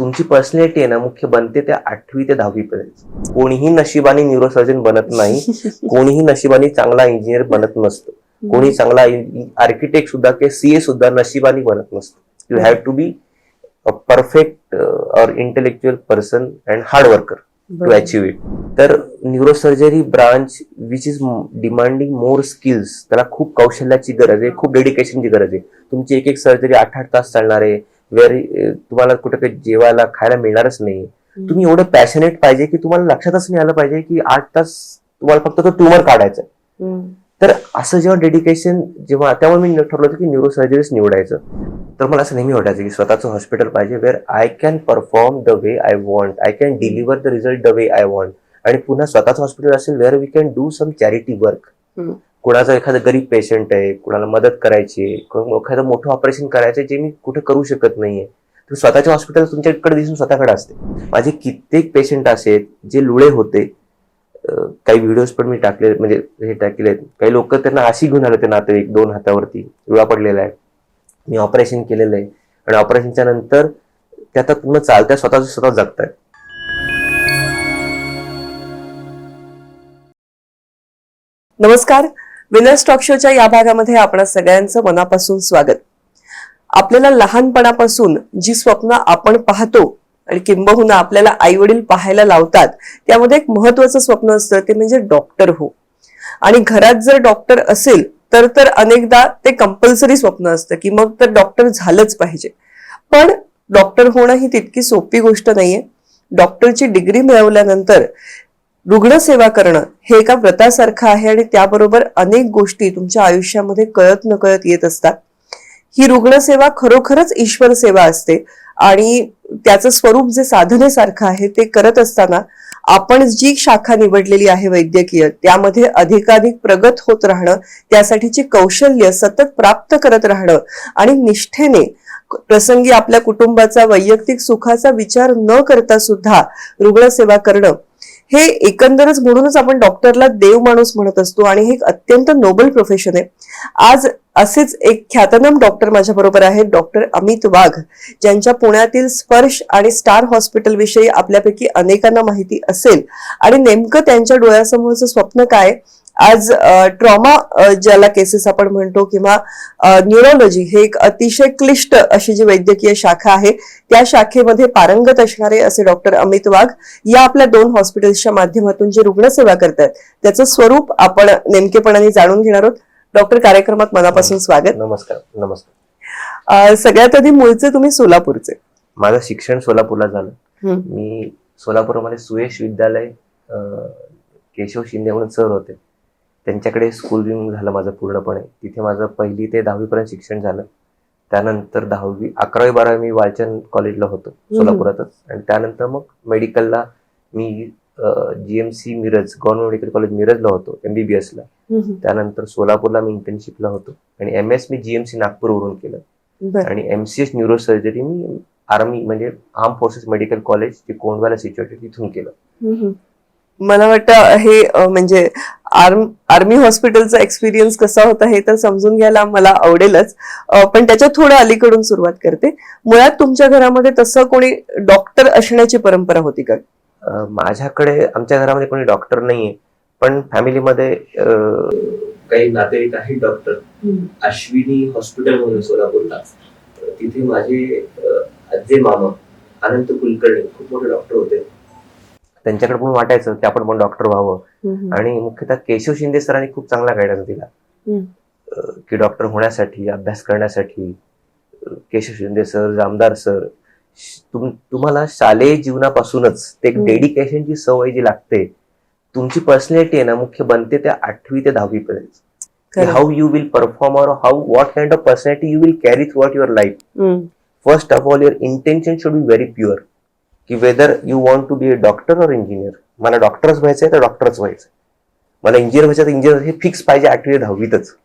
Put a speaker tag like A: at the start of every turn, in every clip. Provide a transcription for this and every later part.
A: तुमची पर्सनॅलिटी आहे ना मुख्य बनते त्या 8वी ते 10वी पर्यंत. कोणीही नशिबाने न्यूरोसर्जन बनत नाही, कोणीही नशिबाने चांगला इंजिनियर बनत नसतं, कोणी चांगला आर्किटेक्ट सुद्धा किंवा सीए सुद्धा नशिबाने बनत नसतं. You have to be a perfect or intellectual person and hard worker to achieve it. तर neurosurgery branch which is demanding more skills, त्याला खूप कौशल्याची गरज आहे, खूप डेडिकेशनची गरज आहे. तुमची एक एक सर्जरी 8-8 तास चालणार आहे, तुम्हाला कुठे काही जेवायला खायला मिळणारच नाही. तुम्ही एवढं पॅशनेट पाहिजे की तुम्हाला लक्षातच नाही आलं पाहिजे की 8 तास तुम्हाला फक्त तो ट्युमर काढायचा. तर असं जेव्हा डेडिकेशन त्यामुळे मी ठरवलं होतं की न्यूरोसर्जरीच निवडायचं. तर मला असं नेहमी वाटायचं की स्वतःचं हॉस्पिटल पाहिजे where I can perform the way I want, I can deliver the result the way I want. आणि पुन्हा स्वतःचं हॉस्पिटल असेल where we can do some charity work. कुणाचं एखादं गरीब पेशंट आहे, कुणाला मदत करायची, एखादं मोठं ऑपरेशन करायचं जे मी कुठे करू शकत नाहीये, तर स्वतःच्या हॉस्पिटल तुमच्याकडे दिसून स्वतःकडे असते. माझे कित्येक पेशंट असे जे लुळे होते, काही व्हिडिओज पण मी टाकले, म्हणजे हे टाकले. काही लोक त्यांना अशी घेऊन आले, ते नातेवाईक 2 हातावरती लुळा पडलेला आहे, मी ऑपरेशन केलेलं आहे, आणि ऑपरेशनच्या नंतर त्या आता पूर्ण चालत्या स्वतः जगतायत.
B: नमस्कार, विनर्स टॉक शोच्या या भागामध्ये आपण सगळ्यांचं मनापासून स्वागत. आपल्याला लहानपणापासून जी स्वप्न आपण पाहतो आणि किंबहुना आपल्याला आई वडील पाहायला लावतात, त्यामध्ये एक महत्वाचं स्वप्न असतं, ते म्हणजे डॉक्टर हो. आणि घरात जर डॉक्टर असेल तर अनेकदा ते कंपल्सरी स्वप्न असतं की मग तर डॉक्टर झालंच पाहिजे. पण डॉक्टर होणं ही तितकी सोपी गोष्ट नाहीये. डॉक्टरची डिग्री मिळवल्यानंतर रुग्णसेवा करणं हे एका व्रतासारखं आहे, आणि त्याबरोबर अनेक गोष्टी तुमच्या आयुष्यामध्ये कळत नकळत येत असतात. ही रुग्णसेवा खरोखरच ईश्वर सेवा असते, आणि त्याचं स्वरूप जे साधनेसारखं आहे ते करत असताना आपण जी शाखा निवडलेली आहे वैद्यकीय, त्यामध्ये अधिकाधिक प्रगत होत राहणं, त्यासाठीची कौशल्य सतत प्राप्त करत राहणं, आणि निष्ठेने प्रसंगी आपल्या कुटुंबाचा वैयक्तिक सुखाचा विचार न करता सुद्धा रुग्णसेवा करणं, हे एकंदरच म्हणूनच आपण डॉक्टरला देव माणूस म्हणत असतो, आणि हे एक अत्यंत नोबल प्रोफेशन आहे. आज असेच एक ख्यातनाम डॉक्टर माझ्या बरोबर आहेत, डॉक्टर अमित वाघ, ज्यांच्या पुण्यातील स्पर्श आणि स्टार हॉस्पिटल विषयी आपल्यापैकी अनेकांना माहिती असेल. आणि नेमकं त्यांच्या डोळ्यासमोरचं स्वप्न काय, आज ट्रॉमा ज्याला केसेस आपण म्हणतो, किंवा न्यूरोलॉजी, हे एक अतिशय क्लिष्ट अशी जी वैद्यकीय शाखा आहे, त्या शाखेमध्ये पारंगत असणारे असे डॉक्टर अमित वाघ या आपल्या 2 हॉस्पिटल्सच्या माध्यमातून जे रुग्णसेवा करतात, त्याचं स्वरूप आपण नेमकेपणाने जाणून घेणार आहोत. डॉक्टर, कार्यक्रमात मनापासून स्वागत.
A: नमस्कार.
B: सगळ्यात आधी मूळचे तुम्ही सोलापूरचे?
A: माझं शिक्षण सोलापूरला झालं. मी सोलापूरमध्ये सुयश विद्यालय, केशव शिंदे म्हणून सर होते, त्यांच्याकडे स्कूलिंग झालं माझं पूर्णपणे. तिथे माझं 1ली ते 10वी पर्यंत शिक्षण झालं. त्यानंतर 10वी 11वी 12वी मी वालचंद कॉलेजला होतो सोलापुरातच, आणि त्यानंतर मग मेडिकलला मी GMC Miraj, government medical college मिरजला होतो MBBS ला. त्यानंतर सोलापूरला मी इंटर्नशिपला होतो, आणि MS मी GMC नागपूरवरून केलं, आणि MCS न्यूरोसर्जरी मी आर्मी म्हणजे आर्म फोर्सेस मेडिकल कॉलेज जे कोंडव्याला सिच्युएटेड तिथून केलं.
B: मला वाटतं हे म्हणजे आर्मी हॉस्पिटलचा एक्सपिरियन्स कसा होता हे तर समजून घ्यायला मला आवडेलच, पण त्याच्या थोडं अलीकडून सुरुवात करते. मुळात तुमच्या घरामध्ये तसं कोणी डॉक्टर असण्याची परंपरा होती का?
A: आमच्या घरामध्ये कोणी डॉक्टर नाहीये, पण फॅमिलीमध्ये काही नातेवाईक आहेत डॉक्टर. अश्विनी हॉस्पिटल म्हणून सोलापूरला, तिथे माझे आजी मामा अनंत कुलकर्णी खूप मोठे डॉक्टर होते. त्यांच्याकडे पण वाटायचं की आपण पण डॉक्टर व्हावं, आणि मुख्यतः केशव शिंदे सरांनी खूप चांगला गायडन्स दिला की डॉक्टर होण्यासाठी, अभ्यास करण्यासाठी. केशव शिंदे सर, जामदार सर, तुम्हाला शालेय जीवनापासूनच ते डेडिकेशनची सवय जी लागते, तुमची पर्सनॅलिटी आहे ना मुख्य बनते त्या 8वी ते 10वी पर्यंत. How you will perform, or what kind of personality you will carry throughout your life. First of all your intention should be very pure, की whether you want to be a doctor or engineer. मला डॉक्टरच व्हायचंय तर डॉक्टरच व्हायचंय, मला engineer व्हायचं तर इंजिनियर, हे फिक्स पाहिजे 8वी 10वीतच.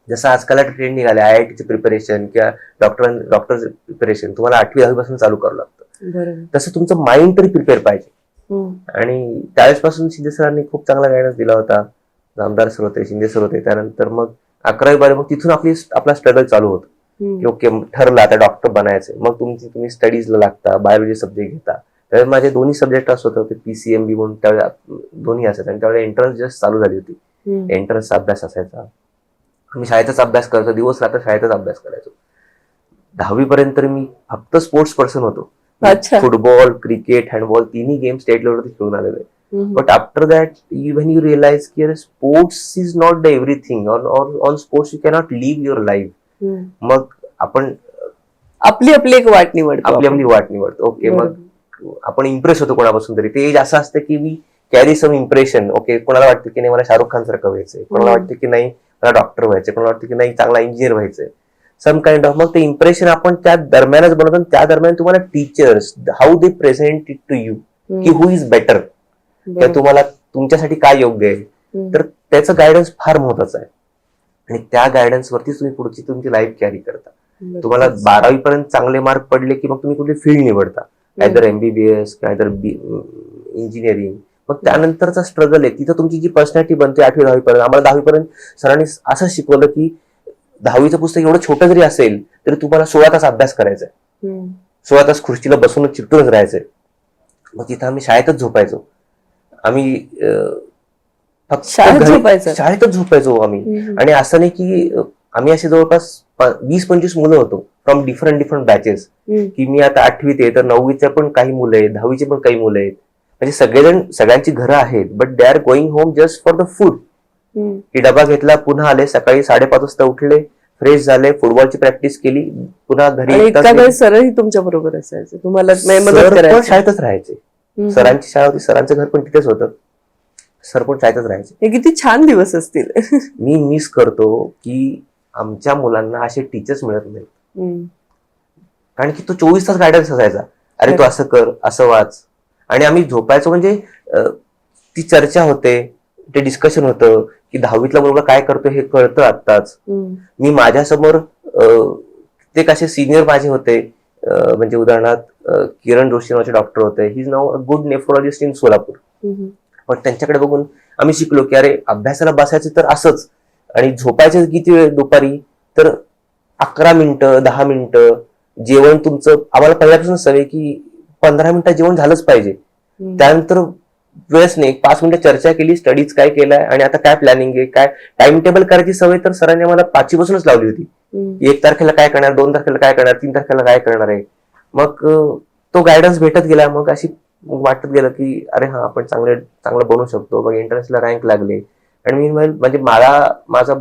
A: जसं आजकाल ट्रेंड निघाले IITचे प्रिपरेशन किंवा डॉक्टर प्रिपरेशन तुम्हाला 8वी 10वी पासून चालू करावं लागतं. तसं तुमचं माइंड तरी प्रिपेअर पाहिजे. आणि त्यावेळेसपासून शिंदे सरांनी खूप चांगला गायडन्स दिला होता. जामदार सर होते, शिंदे सर होते. त्यानंतर मग 11वी 12वी, मग तिथून आपला स्ट्रगल चालू होतं. की ओके ठरलं आता डॉक्टर बनायचं, मग तुम्ही स्टडीजला लागता, बायोलॉजी सब्जेक्ट घेता. त्यावेळेस माझे दोन्ही सब्जेक्ट असं होते PCMB म्हणून, त्यावेळेला दोन्ही असायचे आणि त्यावेळेला एंट्रन्स जस्ट चालू झाली होती. एंट्रन्सचा अभ्यास असायचा, आम्ही शाळेतच अभ्यास करायचो, दिवस रात्र शाळेतच अभ्यास करायचो. 10वी पर्यंत मी फक्त स्पोर्ट्स पर्सन होतो. फुटबॉल, क्रिकेट, हँडबॉल तिन्ही गेम स्टेट लेवलवरती खेळून आलेलो आहे. But after that when you realise की अरे sports is not the everything, on sports you cannot live your life. मग आपण
B: आपली एक वाट निवडतो,
A: आपली वाट निवडतो. ओके, मग आपण इम्प्रेस होतो कोणापासून तरी. ते एज असं असतं की we carry some impression. Okay, कोणाला वाटतं की नाही मला शाहरुख खान सारखं व्हायचंय, कोणाला वाटतं की नाही मला डॉक्टर व्हायचंय, कोणाला वाटतं की नाही चांगला इंजिनियर व्हायचंय, सम काइंड ऑफ. मग ते इम्प्रेशन आपण त्या दरम्यानच बनवतो. त्या दरम्यान तुम्हाला teachers how they present it to you, की हु इज बेटर, किंवा तुम्हाला तुमच्यासाठी काय योग्य आहे, तर त्याचं गायडन्स फार महत्वाचं आहे. आणि त्या गायडन्स वरतीच तुम्ही पुढची तुमची लाईफ कॅरी करता. तुम्हाला 12वी पर्यंत चांगले मार्क पडले की मग तुम्ही कुठली फील्ड निवडता, काहीतरी MBBS, काहीतरी इंजिनिअरिंग. मग त्यानंतरचा स्ट्रगल आहे, तिथं तुमची जी पर्सनॅलिटी बनते 8वी-10वी पर्यंत. आम्हाला 10वी पर्यंत सरांनी असं शिकवलं की 10वीचं पुस्तक एवढं छोटं जरी असेल तरी तुम्हाला 16 तास अभ्यास करायचा आहे, 16 तास खुर्चीला बसूनच चिकटूनच राहायचंय. मग तिथं आम्ही शाळेतच झोपायचो. आम्ही फक्त शाळेतच झोपायचो आम्ही. आणि असं नाही की आम्ही असे जवळपास 20-25 मुलं होतो फ्रॉम डिफरंट बॅचेस, की मी आता 8वीत आहे तर 9वीचे पण काही मुलं आहेत, 10वीचे पण काही मुलं आहेत. म्हणजे सगळेजण, सगळ्यांची घरं आहेत, but they are going home just for the food. की डबा घेतला, पुन्हा आले, सकाळी 5:30 वाजता उठले, फ्रेश झाले, फुटबॉलची प्रॅक्टिस केली, पुन्हा घरी.
B: सरही तुमच्या बरोबर असायचे, तुम्हाला
A: शाळेतच राहायचे. सरांची शाळा होती, सरांचं घर पण तिथेच होतं, सर पण शाळेतच राहायचे.
B: हे किती छान दिवस असतील.
A: मी मिस करतो की आमच्या मुलांना असे टीचर्स मिळत नाहीत, कारण की तो 24 तास गायडन्स असायचा. अरे तू असं कर, असं वाच. आणि आम्ही झोपायचो म्हणजे ती चर्चा होते, ते डिस्कशन होतं की 10वीतला मुलगा काय करतो हे कळतं आत्ताच. मी माझ्यासमोर ते कसे सिनियर माझे होते, म्हणजे उदाहरणार्थ किरण जोशी नावाचे डॉक्टर होते, he is now a good nephrologist in Solapur. पण त्यांच्याकडे बघून आम्ही शिकलो की अरे अभ्यासाला बसायचं तर असंच, आणि झोपायचं किती वेळ दुपारी, तर 11 मिनिटं 10 मिनिटं. जेवण तुमचं, आम्हाला पहिल्यापासून सवय की 15 मिनिटात जेवण झालंच पाहिजे. त्यानंतर वेळच नाही, 5 मिनिटं चर्चा केली, स्टडीज काय केलाय आणि आता काय प्लॅनिंग आहे, काय टाइम टेबल करायची सवय तर सरांनी आम्हाला 5वी पासूनच लावली होती. 1 तारखेला काय करणार, 2 तारखेला काय करणार, 3 तारखेला काय करणार आहे. मग तो गायडन्स भेटत गेला. मग अशी वाटत गेलं की अरे हा आपण चांगलं बनवू शकतो. मग एंट्रन्सला रँक लागले. आणि मी म्हणजे माझा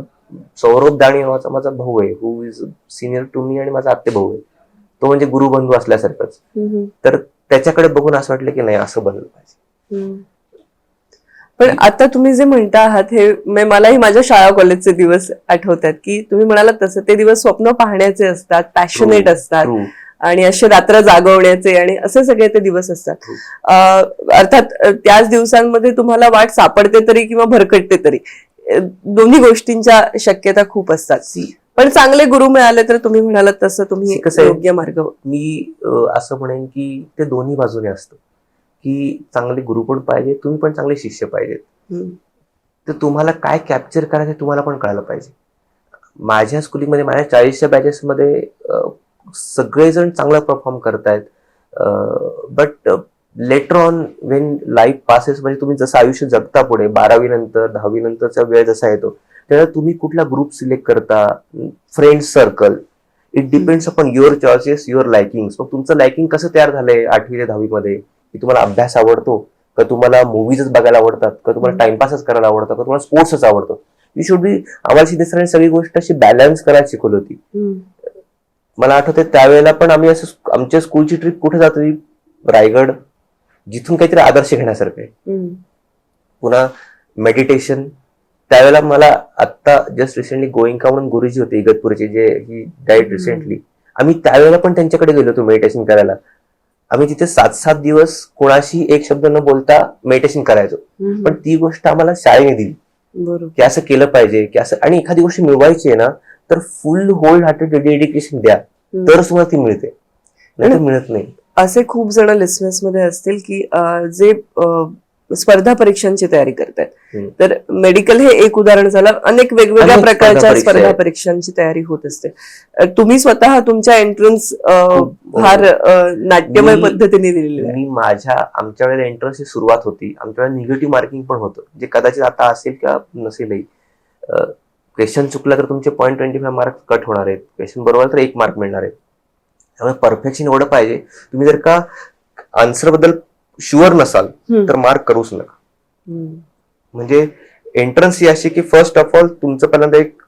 A: सौरभ दाणी नावाचा माझा भाऊ आहे, हु इज सिनियर टू मी, आणि माझा आत्ते भाऊ आहे. तो म्हणजे गुरुबंधू असल्यासारखंच. तर त्याच्याकडे बघून असं वाटलं की नाही असं बनलं पाहिजे.
B: पण आता तुम्ही जे म्हणता आहात हे मलाही माझ्या शाळा कॉलेजचे दिवस आठवतात, की तुम्ही म्हणालात तसं ते दिवस स्वप्न पाहण्याचे असतात, पॅशनेट असतात, आणि असे रात्र जागवण्याचे आणि असे सगळे ते दिवस असतात. अर्थात त्याच दिवसांमध्ये तुम्हाला वाट सापडते तरी किंवा भरकटते तरी, दोन्ही गोष्टींच्या शक्यता खूप असतात. पण चांगले गुरु मिळाले तर तुम्ही म्हणालात तसं तुम्ही योग्य मार्ग.
A: मी असं म्हणेन की ते दोन्ही बाजूने असतं, की चांगले गुरु पण पाहिजे, तुम्ही पण चांगले शिष्य पाहिजेत. तर तुम्हाला काय कॅप्चर करायचं तुम्हाला पण कळायला पाहिजे. माझ्या स्कूलिंगमध्ये माझ्या 40च्या बॅचेसमध्ये सगळेजण चांगला परफॉर्म करतायत, but later on Wien life passes, म्हणजे तुम्ही जसं आयुष्य जगता पुढे 12वी नंतर 10वी नंतरचा वेळ जसा येतो तेव्हा तुम्ही कुठला ग्रुप सिलेक्ट करता, friend circle, it depends upon your choices, your liking. मग तुमचं लाइकिंग कसं तयार झालंय 8वी ते 10वी मध्ये, की तुम्हाला अभ्यास आवडतो का, तुम्हाला मूवीजच बघायला आवडतात का, तुम्हाला टाइमपासच करायला आवडतं का, तुम्हाला स्पोर्ट्सच आवडतो. You should be. आम्हाला शिंदे सरांनी सगळी गोष्ट अशी बॅलन्स करायला शिकवली होती. मला आठवते त्यावेळेला पण आम्ही असं आमच्या स्कूलची ट्रिप कुठे जात होती, रायगड, जिथून काहीतरी आदर्श घेण्यासारखं आहे. पुन्हा मेडिटेशन. त्यावेळेला मला आता जस्ट रिसेंटली गोइंका म्हणून गुरुजी होते इगतपुरचे, जे ही डाईट रिसेंटली, आम्ही त्यावेळेला पण त्यांच्याकडे गेलो होतो मेडिटेशन करायला. आम्ही तिथे 7-7 दिवस कोणाशी एक शब्द न बोलता मेडिटेशन करायचो. पण ती गोष्ट आम्हाला शाळेने दिली की असं केलं पाहिजे, की असं. आणि एखादी गोष्ट मिळवायची आहे ना तर फुल होल हार्टेड डेडिकेशन द्या, तर तुम्हाला ती मिळते, नाही मिळत नाही.
B: असे खूप जण लिस्नर्स मध्ये असतील की जे स्पर्धा परीक्षांची तयारी करतायत.
A: हम्म.
B: तर मेडिकल हे एक उदाहरण झालं. अनेक वेगवेगळ्या
A: अनेक
B: प्रकारच्या
A: स्पर्धा परीक्षा
B: स्पर्धा
A: आहेत.
B: परीक्षांची तयारी होत असते. तुम्ही स्वतः तुमच्या एंट्रन्स फार नाट्यमय
A: मी-
B: पद्धतीने दिलेली आहे.
A: मी आमच्या वेळेला एंट्रन्सची सुरुवात होती. आमच्या वेळेला निगेटिव्ह मार्किंग पण होतं, जे कदाचित आता असेल किंवा नसेलही. क्वेश्चन चुकला तर तुमचे 0.25 मार्क कट होणार आहेत, क्वेश्चन बरोबर तर 1 मार्क मिळणार आहे. त्यामुळे परफेक्शन एवढं पाहिजे. तुम्ही जर का आन्सर बद्दल शुअर नसाल तर मार्क करूच नका. म्हणजे एंट्रन्स ही अशी की फर्स्ट ऑफ ऑल तुमचं पहिल्यांदा एक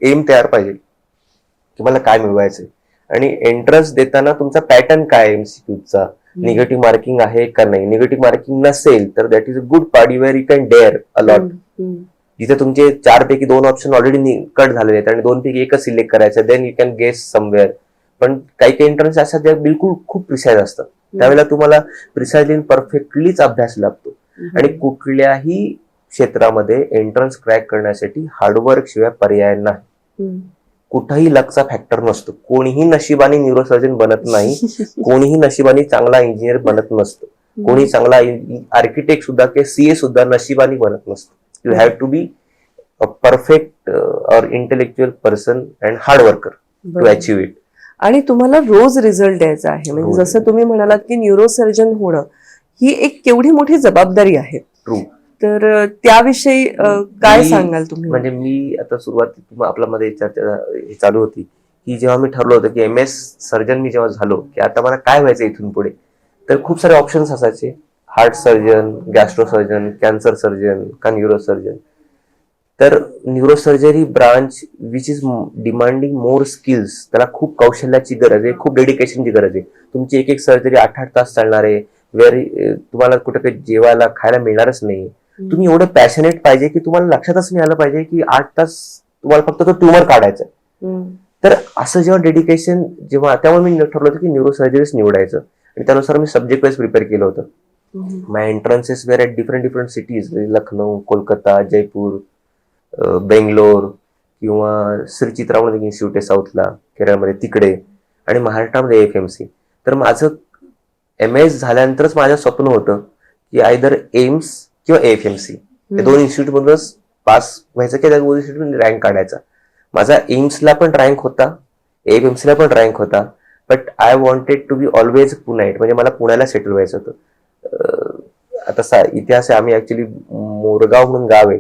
A: एम तयार पाहिजे की मला काय मिळवायचंय, आणि एंट्रन्स देताना तुमचा पॅटर्न काय एमसीक्यूचा, निगेटिव्ह मार्किंग आहे का नाही. निगेटिव्ह मार्किंग नसेल तर that is a good part where you can dare a lot. जिथे तुमचे 4 पैकी 2 ऑप्शन ऑलरेडी कट झालेले आहेत आणि 2 पैकी एकच सिलेक्ट करायचं, then you can guess somewhere. पण काही काही एंट्रन्स असतात ज्या बिलकुल खूप प्रिसाइज असतात. त्यावेळेला तुम्हाला प्रिसाइजली परफेक्टलीच अभ्यास लागतो. आणि कुठल्याही क्षेत्रामध्ये एंट्रन्स क्रॅक करण्यासाठी हार्डवर्क शिवाय पर्याय नाही. कुठंही लकचा फॅक्टर नसतो. कोणीही नशिबाने न्यूरोसर्जन बनत नाही, कोणीही नशिबाने चांगला इंजिनियर बनत नसतं, कोणी चांगला आर्किटेक्ट सुद्धा किंवा सीए सुद्धा नशिबाने बनत नसतं. You have to be a perfect or intellectual person and hard worker to achieve it.
B: आणि तुम्हाला रोज रिझल्ट द्यायचा आहे. म्हणजे जसं तुम्ही म्हणालात की न्यूरोसर्जन होणं ही एक केवढी मोठी जबाबदारी आहे.
A: ट्रू.
B: तर त्याविषयी काय सांगाल तुम्ही?
A: म्हणजे मी आता सुरुवातीत आपल्यामध्ये चर्चा हे चालू होती की जेव्हा मी ठरलो होतं की MS सर्जन मी जेव्हा झालो की आता मला काय व्हायचं इथून पुढे, तर खूप सारे ऑप्शन्स असायचे. Heart surgeon, gastro surgeon, cancer surgeon का न्यूरोसर्जन. तर neurosurgery branch which is demanding more skills, त्याला खूप कौशल्याची गरज आहे, खूप डेडिकेशनची गरज आहे. तुमची एक सर्जरी 8-8 तास चालणार आहे, वेअर तुम्हाला कुठे काही जेवायला खायला मिळणारच नाही. तुम्ही एवढं पॅशनेट पाहिजे की तुम्हाला लक्षातच नाही आलं पाहिजे की 8 तास तुम्हाला फक्त तो ट्युमर काढायचा. तर असं जेव्हा डेडिकेशन त्यामुळे मी ठरलं होतं की न्यूरोसर्जरीच निवडायचं. आणि त्यानुसार मी सब्जेक्ट वाईज प्रिपेअर केलं होतं. माय एंट्रन्सेस wear at different cities, Lucknow, Kolkata, Jaipur, Bangalore किंवा श्रीचित्रा म्हणून इन्स्टिट्यूट आहे साऊथला केरळमध्ये तिकडे, आणि महाराष्ट्रामध्ये AFMC. तर माझं MS झाल्यानंतरच माझं स्वप्न होतं की आयदर एम्स किंवा AFMC हे 2 इन्स्टिट्यूट मधूनच पास व्हायचं की त्या 2 इन्स्टिट्यूट रँक काढायचा. माझा एम्सला पण रँक होता, AFMC ला पण रँक होता, but I wanted to be always Puneite. म्हणजे मला पुण्याला सेटल व्हायचं होतं. आता इतिहास आहे, आम्ही ऍक्च्युली मोरगाव म्हणून गाव आहे,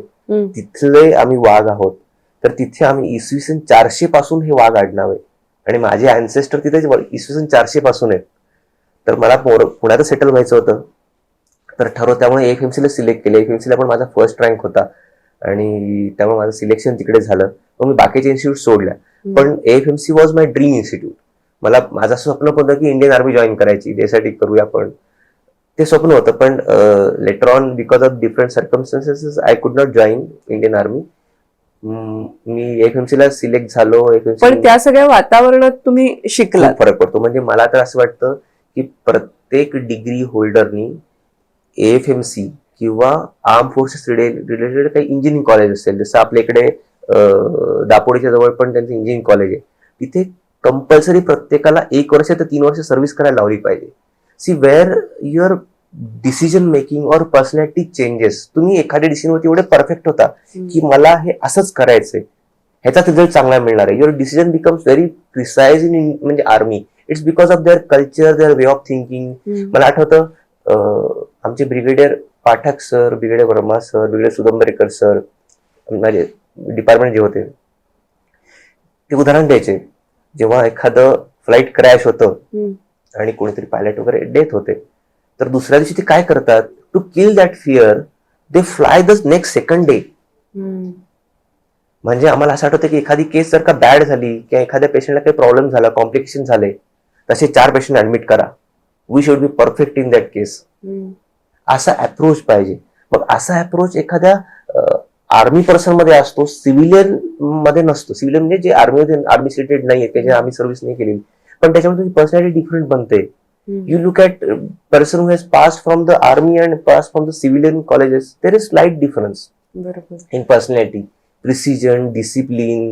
A: तिथले आम्ही वाघ आहोत. तर तिथे आम्ही इसवी 400 पासून हे वाघ आडनाव आहे आणि माझे अँसेस्टर तिथे इसवी 400 पासून आहेत. तर मला पुण्यात सेटल व्हायचं होतं. तर त्यामुळे AFMC ला सिलेक्ट केलं. AFMC ला पण माझा फर्स्ट रँक होता आणि त्यामुळे माझं सिलेक्शन तिकडे झालं. मग मी बाकीचे इन्स्टिट्यूट सोडल्या, पण AFMC was my dream institute. माझं स्वप्न होतं की इंडियन आर्मी जॉईन करायची, त्यासाठी करूया आपण, ते स्वप्न होतं. पण later on because of different circumstances I could not join Indian army. Me AFMC ला सिलेक्ट झालो.
B: पण त्या सगळ्या वातावरणात तुम्ही शिकला.
A: फरक पडतो. म्हणजे मला तर असं वाटतं की प्रत्येक डिग्री होल्डरनी AFMC किंवा आर्म फोर्सेस रिलेटेड काही इंजिनिअरिंग कॉलेज असेल, जसं आपल्या इकडे दापोडीच्या जवळ पण त्यांचं इंजिनिअरिंग कॉलेज आहे, तिथे कंपल्सरी प्रत्येकाला 1 वर्ष ते 3 वर्ष सर्व्हिस करायला लावली पाहिजे. See where your decision making और पर्सनॅलिटी चेंजेस. तुम्ही एखाद्या डिसिजनवरती एवढे परफेक्ट होता की मला हे असंच करायचंय, ह्याचा रिझल्ट चांगला मिळणार आहे. Your decision becomes very precise in म्हणजे army. It's because of their culture, their way of thinking. मला आठवतं आमचे brigadier Pathak sir, brigadier Verma sir, brigadier Sudambarekar sir माझे डिपार्टमेंट जे होते, ते उदाहरण द्यायचे. जेव्हा एखादं फ्लाईट क्रॅश होतं आणि कोणीतरी पायलट वगैरे डेथ होते, तर दुसऱ्या दिवशी ते काय करतात, to kill that fear they fly the next second day. म्हणजे आम्हाला असं आठवतं की एखादी केस जर का बॅड झाली किंवा एखाद्या पेशंटला काही प्रॉब्लेम झाला, कॉम्प्लिकेशन झाले, तसे 4 पेशंट ऍडमिट करा. We should be perfect in that case. असा अप्रोच पाहिजे. मग असा अप्रोच एखाद्या आर्मी पर्सन मध्ये असतो, सिव्हिलियन मध्ये नसतो. सिव्हिलियन म्हणजे जे आर्मी रिलेटेड नाहीये, त्याची आर्मी सर्व्हिस नाही केली, पण त्याच्यामध्ये पर्सनॅलिटी डिफरंट बनते. You look at a person who has passed from the army and passed from the civilian colleges, there is slight difference in personality, precision, discipline,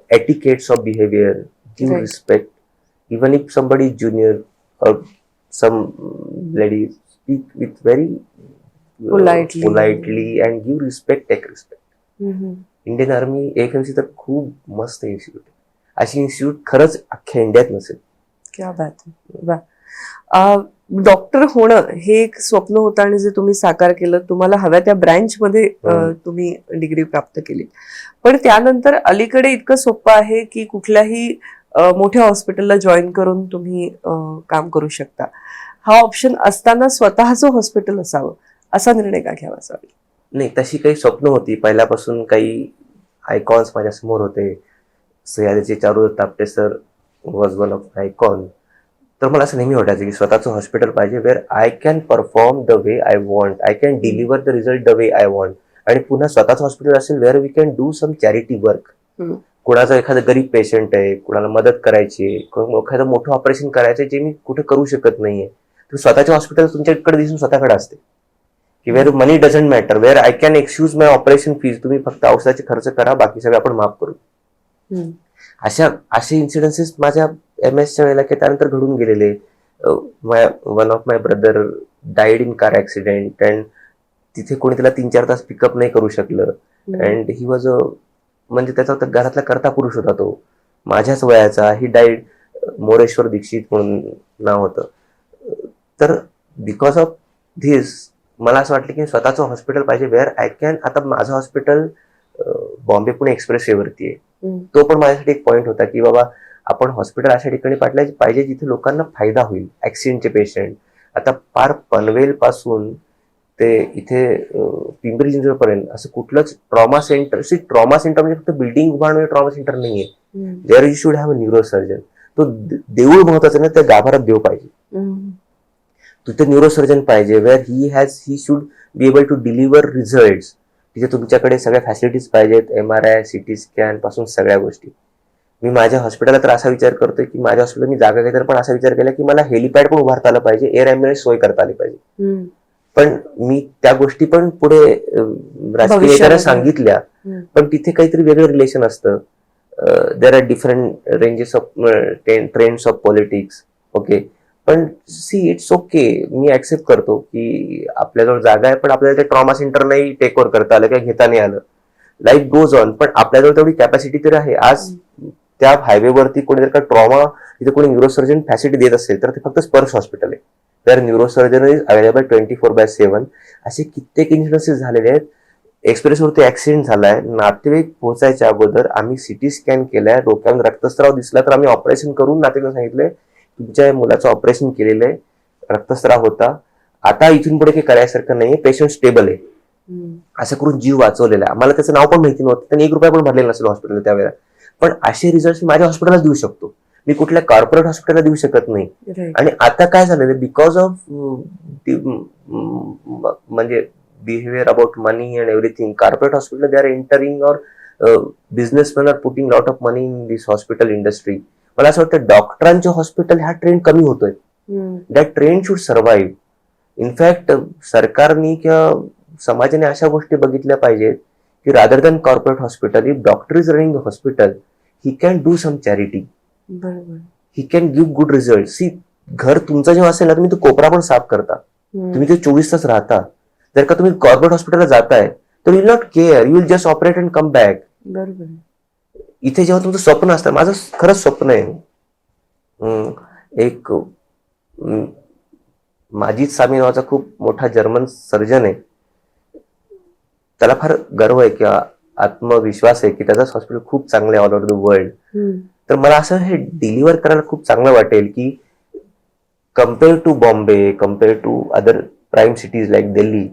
A: etiquettes of behavior, due respect. Even if somebody is junior or some ladies speak with very politely and give respect, take respect. Indian army AFMC तर खूप मस्त institute आहे. अशी institute खरंच अख्ख्या इंडियात नसेल.
B: क्या बात आहे. वा. डॉक्टर होणं हे एक स्वप्न होतं आणि जे तुम्ही साकार केलं, तुम्हाला हव्या त्या ब्रँच मध्ये तुम्ही डिग्री प्राप्त केली. पण त्यानंतर अलीकडे इतकं सोपं आहे की कुठल्याही मोठ्या हॉस्पिटलला जॉईन करून तुम्ही काम करू शकता. हा ऑप्शन असताना स्वतःचं हॉस्पिटल असावं असा निर्णय का घ्यावा असा?
A: नाही, तशी काही स्वप्न होती पहिल्यापासून. काही आयकॉन्स माझ्या समोर होते. सह्याद्रीचे Charudatt Tapte sir was one of icon. तर मला असं नेहमी वाटायचं की स्वतःचं हॉस्पिटल पाहिजे where I can perform the way I want, I can deliver the result the way I want. आणि पुन्हा स्वतःचं हॉस्पिटल असेल where we can do some charity work. कुणाचं एखादं गरीब पेशंट आहे, कुणाला मदत करायची आहे, एखादं मोठं ऑपरेशन करायचं जे मी कुठे करू शकत नाहीये, तर स्वतःचे हॉस्पिटल तुमच्याकडे दिसून स्वतःकडे असते की where money doesn't matter, where I can excuse my operation fees, तुम्ही फक्त औषधाचे खर्च करा, बाकी सगळं आपण माफ करू. असे इन्सिडेन्सेस माझ्या MS वेळेला की त्यानंतर घडून गेलेले. One of my brother died in car accident and तिथे कोणी त्याला 3-4 तास पिकअप नाही करू शकलं. अँड ही वॉज म्हणजे त्याचा घरातला कर्ता पुरुष होता तो, माझ्याच वयाचा. ही डाईड, मोरेश्वर दीक्षित म्हणून नाव होतं. तर बिकॉज ऑफ धिस मला असं वाटलं की स्वतःचं हॉस्पिटल पाहिजे वेअर आय कॅन. आता माझं हॉस्पिटल बॉम्बे पुणे एक्सप्रेस वरती आहे. तो पण माझ्यासाठी एक पॉईंट होता की बाबा आपण हॉस्पिटल अशा ठिकाणी पाहिजे जिथे लोकांना फायदा होईल. ऍक्सिडेंटचे पेशंट आता पार पनवेल पासून ते इथे पिंपरी चिंचवड पर्यंत असं कुठलंच ट्रॉमा सेंटर म्हणजे फक्त बिल्डिंग उभारणे ट्रॉमा सेंटर नाहीये. There you should have a neurosurgeon. तो देऊळ महत्वाचं ना, त्या गाभारात देव पाहिजे. तिथे न्यूरोसर्जन पाहिजे where he should be able to deliver result. तिथे तुमच्याकडे सगळ्या फॅसिलिटीज पाहिजेत, MRI, CT स्कॅन पासून सगळ्या गोष्टी. मी माझ्या हॉस्पिटलला तर असा विचार करतोय की माझ्या हॉस्पिटल मी जागा घेतली, पण असा विचार केला की मला हेलिपॅड पण उभारता आलं पाहिजे, एअर ॲम्ब्युलन्स सोय करता आली पाहिजे. पण मी त्या गोष्टी पण पुढे राजकीय नेत्यांना सांगितल्या, पण तिथे काहीतरी वेगळं रिलेशन असतं. There are different ranges of trends of politics. Okay, पण सी इट्स ओके, मी ऍक्सेप्ट करतो की आपल्याजवळ जागा आहे, पण आपल्याला ते ट्रॉमा सेंटर नाही टेक ओव्हर करता आलं किंवा घेता नाही आलं. लाईफ गोज ऑन, पण आपल्याजवळ तेवढी कॅपॅसिटी तर आहे. आज त्या हायवेवरती कोणी जर का ट्रॉमा तिथे कोणी न्यूरोसर्जन फॅसिलिटी देत असेल तर ते फक्त स्पर्श हॉस्पिटल आहे. तर न्यूरोसर्जन इज अवेलेबल 24/7. असे कित्येक इन्सिडेन्सेस झालेले आहेत. एक्सप्रेसवरती ऍक्सिडेंट झालाय, नातेवाईक पोहोचायच्या अगोदर आम्ही CT स्कॅन केलाय, डोक्यावर रक्तस्राव दिसला तर आम्ही ऑपरेशन करून नातेवाईकांना सांगितलंय तुमच्या मुलाचं ऑपरेशन केलेलं आहे, रक्तस्राव होता, आता इथून पुढे काही करायसारखं नाहीये, पेशंट स्टेबल आहे. असं करून जीव वाचवलेला आहे. आम्हाला त्याचं नाव पण माहिती नव्हतं, त्यांनी 1 रुपया पण भरलेला नसेल हॉस्पिटलला त्यावेळेला. पण असे रिझल्ट मी माझ्या हॉस्पिटलला देऊ शकतो, मी कुठल्या कॉर्पोरेट हॉस्पिटलला देऊ शकत नाही. आणि आता काय झालेलं बिकॉज ऑफ म्हणजे behaviour about money and everything, corporate hospital they are entering or businessman are putting lot of money in this hospital industry. मला असं वाटतं डॉक्टरांचे हॉस्पिटल हा ट्रेंड कमी होतोय. That trend should survive. In fact सरकारने किंवा समाजाने अशा गोष्टी बघितल्या पाहिजेत की rather than corporate hospital, if doctor is running the hospital, he can do some charity, he can give good result. C, घर तुमचं जेव्हा असेल ना, तुम्ही तो कोपरा पण साफ करता, तुम्ही ते 24 तास राहता. जर का तुम्ही कॉर्पोरेट हॉस्पिटलला जाताय तर you will not care, you will just operate and come back. इथे जेव्हा तुमचं स्वप्न असतं, माझं खरंच स्वप्न आहे, एक माजिद सामी नावाचा खूप मोठा जर्मन सर्जन आहे, त्याला फार गर्व आहे किंवा आत्मविश्वास आहे की त्याचं हॉस्पिटल खूप चांगलं आहे ऑल ओव्हर द वर्ल्ड. तर मला असं हे डिलिव्हर करायला खूप चांगलं वाटेल की compare to Bombay, compare to other prime cities like Delhi,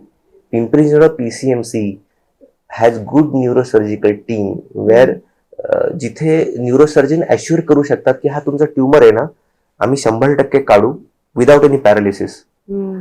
A: Pimpri Chinchwad PCMC has good neurosurgical team where जिथे न्यूरोसर्जन अश्युअर करू शकतात की हा तुमचा ट्युमर आहे ना, आम्ही 100% काढू विदाउट एनी पॅरालिसिस.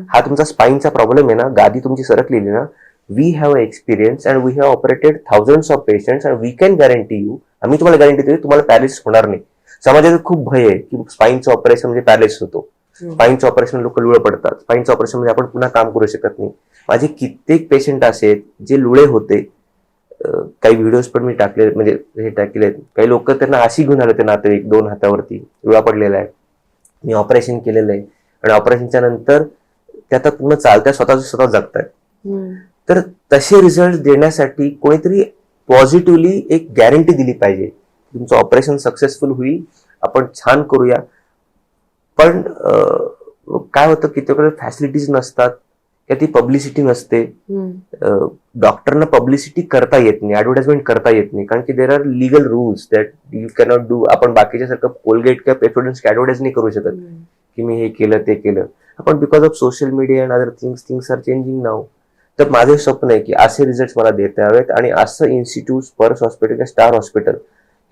A: हा तुमचा स्पाईनचा प्रॉब्लेम आहे ना, गादी तुमची सरकलेली ना, we have experience and we have operated thousands of patients and we can guarantee you, आम्ही तुम्हाला गॅरंटी देतो तुम्हाला पॅरालिसिस होणार नाही. समाजात खूप भय आहे की स्पाईनचं ऑपरेशन म्हणजे पॅरालिसिस होतो, स्पाईनचं ऑपरेशन लोक लुळे पडतात, स्पाईनचं ऑपरेशन म्हणजे आपण पुन्हा काम करू शकत नाही. माझे कित्येक पेशंट असे आहेत जे लुळे होते, काही व्हिडिओज पण मी टाकले, म्हणजे हे टाकले. काही लोक त्यांना अशी घेऊन आले, ते नातेवाईक 2 हातावरती लुळा पडलेला आहे, मी ऑपरेशन केलेलं आहे, आणि ऑपरेशनच्या नंतर ते आता पूर्ण चालत्या स्वतः जगतायत. तर तसे रिझल्ट देण्यासाठी कोणीतरी पॉझिटिव्हली एक गॅरंटी दिली पाहिजे, तुमचं ऑपरेशन सक्सेसफुल होईल, आपण छान करूया. पण काय होतं की त्याकडे फॅसिलिटीज नसतात किंवा ती पब्लिसिटी नसते. डॉक्टरना पब्लिसिटी करता येत नाही, ऍडव्हर्टाइजमेंट करता येत नाही, कारण की there are legal rules that you cannot do. आपण बाकीच्या सारखं कोलगेट किंवा पेप्सोडेंट ऍडव्हर्टाइज नाही करू शकत की मी हे केलं ते केलं. आपण because of social media and other things are changing now. तर माझे स्वप्न आहे की असे रिझल्ट मला देता यावेत आणि असं इन्स्टिट्यूट स्पर्श हॉस्पिटल किंवा स्टार हॉस्पिटल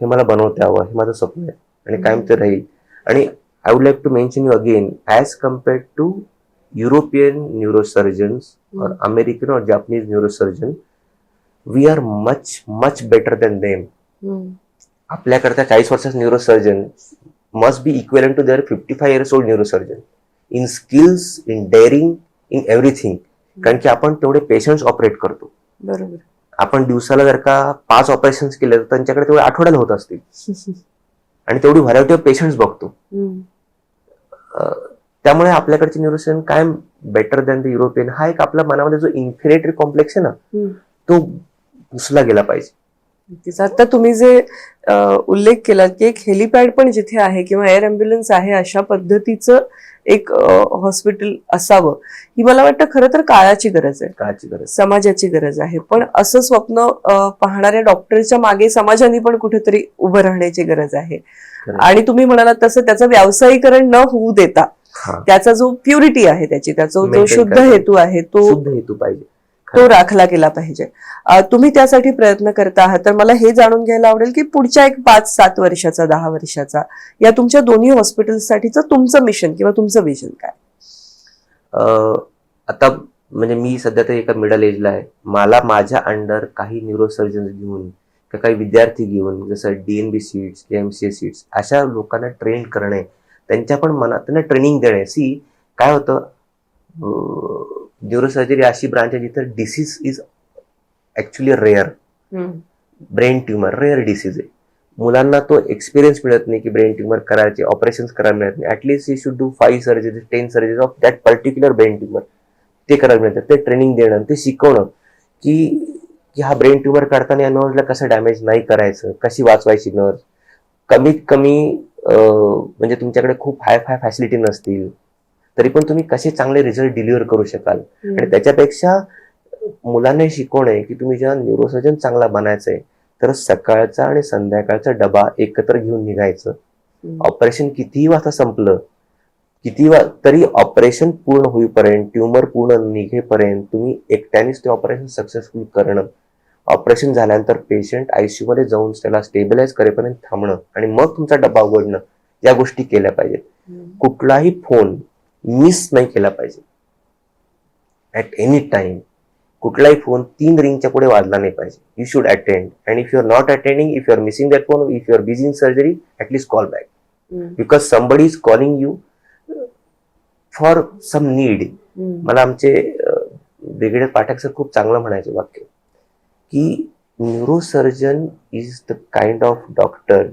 A: हे मला बनवता यावं, हे माझं स्वप्न आहे आणि कायम ते राहील. आणि I would like to mention you again, as compared to European neurosurgeons or American or Japanese neurosurgeon, we are much better than them. आपल्याकडचा 40 वर्षाचा neurosurgeon must be equivalent to their 55 years old neurosurgeon in skills, in daring, in everything. कारण की आपण तेवढे patients operate करतो.
B: बरोबर.
A: आपण दिवसाला जर का 5 ऑपरेशन केले तर त्यांच्याकडे तेवढे आठवड्याला होत असतील आणि तेवढी व्हरायटी ऑफ पेशंट्स बघतो. त्यामुळे आपल्याकडचे न्यूरोसर्जन काय बेटर दॅन द युरोपियन, हा एक आपल्या मनामध्ये जो इन्फिरेटरी कॉम्प्लेक्स आहे ना, तो पुसला गेला पाहिजे.
B: आता तुम्ही जे उल्लेख केला की एक हेलिपॅड पण जिथे आहे किंवा एअर अँब्युलन्स आहे अशा पद्धतीचं एक हॉस्पिटल असावं, ही मला वाटतं खरं तर काळाची गरज आहे,
A: काळाची गरज,
B: समाजाची गरज आहे. पण असं स्वप्न पाहणाऱ्या डॉक्टरच्या मागे समाजाने पण कुठेतरी उभं राहण्याची गरज आहे. आणि तुम्ही म्हणालात तसं त्याचं व्यावसायीकरण न होऊ देता त्याचा जो प्युरिटी आहे त्याचा जो शुद्ध हेतू आहे तो
A: पाहिजे,
B: तो राखला गेला पाहिजे. तुम्ही त्यासाठी प्रयत्न करता आहात. तर मला हे जाणून घ्यायला आवडेल की पुढच्या एक 5-7 वर्षाचा 10 वर्षाचा या तुमच्या दोन्ही हॉस्पिटलसाठीचं तुमचं मिशन किंवा तुमचं विजन काय?
A: आता म्हणजे मी सध्या तर एका मिडल एजला आहे. मला माझ्या अंडर काही न्यूरोसर्जन घेऊन किंवा काही विद्यार्थी घेऊन, जसं DNB सीट्स, MCA सीट्स, अशा लोकांना ट्रेन करणे, त्यांच्या पण मनात त्यांना ट्रेनिंग देणे. काय होतं, न्यूरोसर्जरी अशी ब्रांच आहे जिथे disease is actually rare. Brain tumour rare disease आहे. मुलांना तो एक्सपिरियन्स मिळत नाही की ब्रेन ट्युमर करायचे, ऑपरेशन्स करायला मिळत नाही. At least he should do 5 surgeries 10 surgeries of that particular brain tumour. ते करायला मिळतं. ते ट्रेनिंग देणं, ते शिकवणं की हा ब्रेन ट्युमर काढताना या नर्व्हला कसं डॅमेज नाही करायचं, कशी वाचवायची नर्व्ह. कमीत कमी म्हणजे तुमच्याकडे खूप हाय फॅसिलिटी नसतील तरी पण तुम्ही कसे चांगले रिझल्ट डिलिव्हर करू शकाल. आणि त्याच्यापेक्षा मुलांना शिकवणे की तुम्ही जेव्हा न्यूरोसर्जन चांगला बनायचंय तर सकाळचा आणि संध्याकाळचा डबा एकत्र घेऊन निघायचं. ऑपरेशन कितीही वाजता संपलं, तरी ऑपरेशन पूर्ण होईपर्यंत, ट्युमर पूर्ण निघेपर्यंत तुम्ही एकट्यानेच ते ऑपरेशन सक्सेसफुल करणं. ऑपरेशन झाल्यानंतर पेशंट आयसीयू मध्ये जाऊन त्याला स्टेबलाइज करेपर्यंत थांबणं आणि मग तुमचा डबा उघडणं, या गोष्टी केल्या पाहिजेत. कुठलाही फोन मिस नाही केला पाहिजे ऍट एनी टाइम. कुठलाही फोन 3 रिंगच्या पुढे वाजला नाही पाहिजे. You should attend, and if you are not attending, if you are missing that phone, if you are busy in surgery, at least call back, because somebody is calling you for some need. मला आमचे brigadier Pathak sir खूप चांगलं म्हणायचे वाक्य की neurosurgeon is the kind of doctor,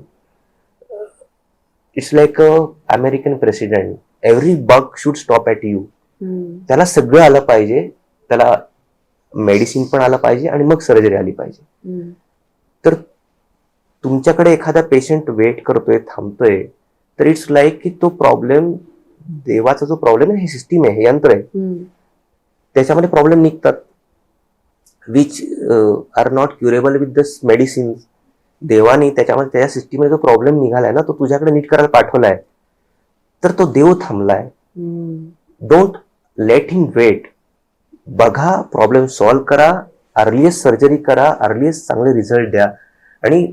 A: it's like a American president, every bug should stop at you. त्याला सगळं आलं पाहिजे, त्याला मेडिसिन पण आलं पाहिजे आणि मग सर्जरी आली पाहिजे. तर तुमच्याकडे एखादा पेशंट वेट करतोय, थांबतोय, तर इट्स लाईक की तो प्रॉब्लेम, देवाचा जो प्रॉब्लेम आहे, हे सिस्टीम आहे, हे यंत्र आहे, त्याच्यामध्ये प्रॉब्लेम निघतात which are not curable with the medicine. देवाने त्याच्यामध्ये त्याच्या सिस्टीममध्ये जो प्रॉब्लेम निघालाय ना, तो तुझ्याकडे नीट करायला पाठवलाय, तर तो देव थांबलाय. Don't let him wait. बघा, प्रॉब्लेम सॉल्व्ह करा, अर्लिएस्ट सर्जरी करा, अर्लिएस्ट चांगले रिझल्ट द्या आणि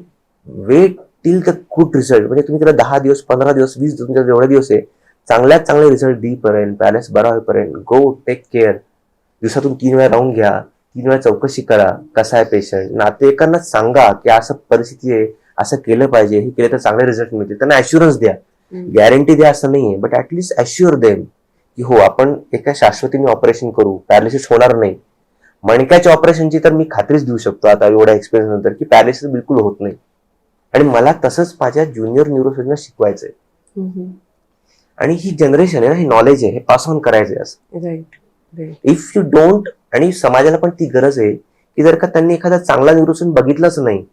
A: wait till the good result. म्हणजे तुम्ही त्याला 10 दिवस, 15 दिवस, 20 दिवस, तुमच्या जेवढे दिवस आहे, चांगल्यात चांगले रिझल्ट देईपर्यंत, पॅलेस बरा होईपर्यंत, गो टेक केअर. दिवसातून 3 वेळा राहून घ्या, 3 वेळा चौकशी करा कसा आहे पेशंट. नातेवाईकांना सांगा की असं परिस्थिती आहे, असं केलं पाहिजे, हे केलं तर चांगले रिझल्ट मिळतील. त्यांना अश्युरन्स द्या, गॅरंटी द्या असं नाहीये, बट ऍटलीस्ट अश्युअर देम की हो, आपण एका शाश्वतीने ऑपरेशन करू, पॅरालिसिस होणार नाही. मणक्याच्या ऑपरेशनची तर मी खात्रीच देऊ शकतो आता एवढ्या एक्सपिरियन्स नंतर की पॅरालिसिस बिलकुल होत नाही. आणि मला तसंच माझ्या ज्युनियर न्यूरोसर्जनला शिकवायचंय. आणि ही जनरेशन आहे ना, हे नॉलेज आहे, हे पास ऑन करायचं आहे असं.
B: राईट.
A: इफ यू डोंट, आणि समाजाला पण ती गरज आहे की जर का त्यांनी एखादा चांगला न्यूरोसर्जन बघितलंच नाही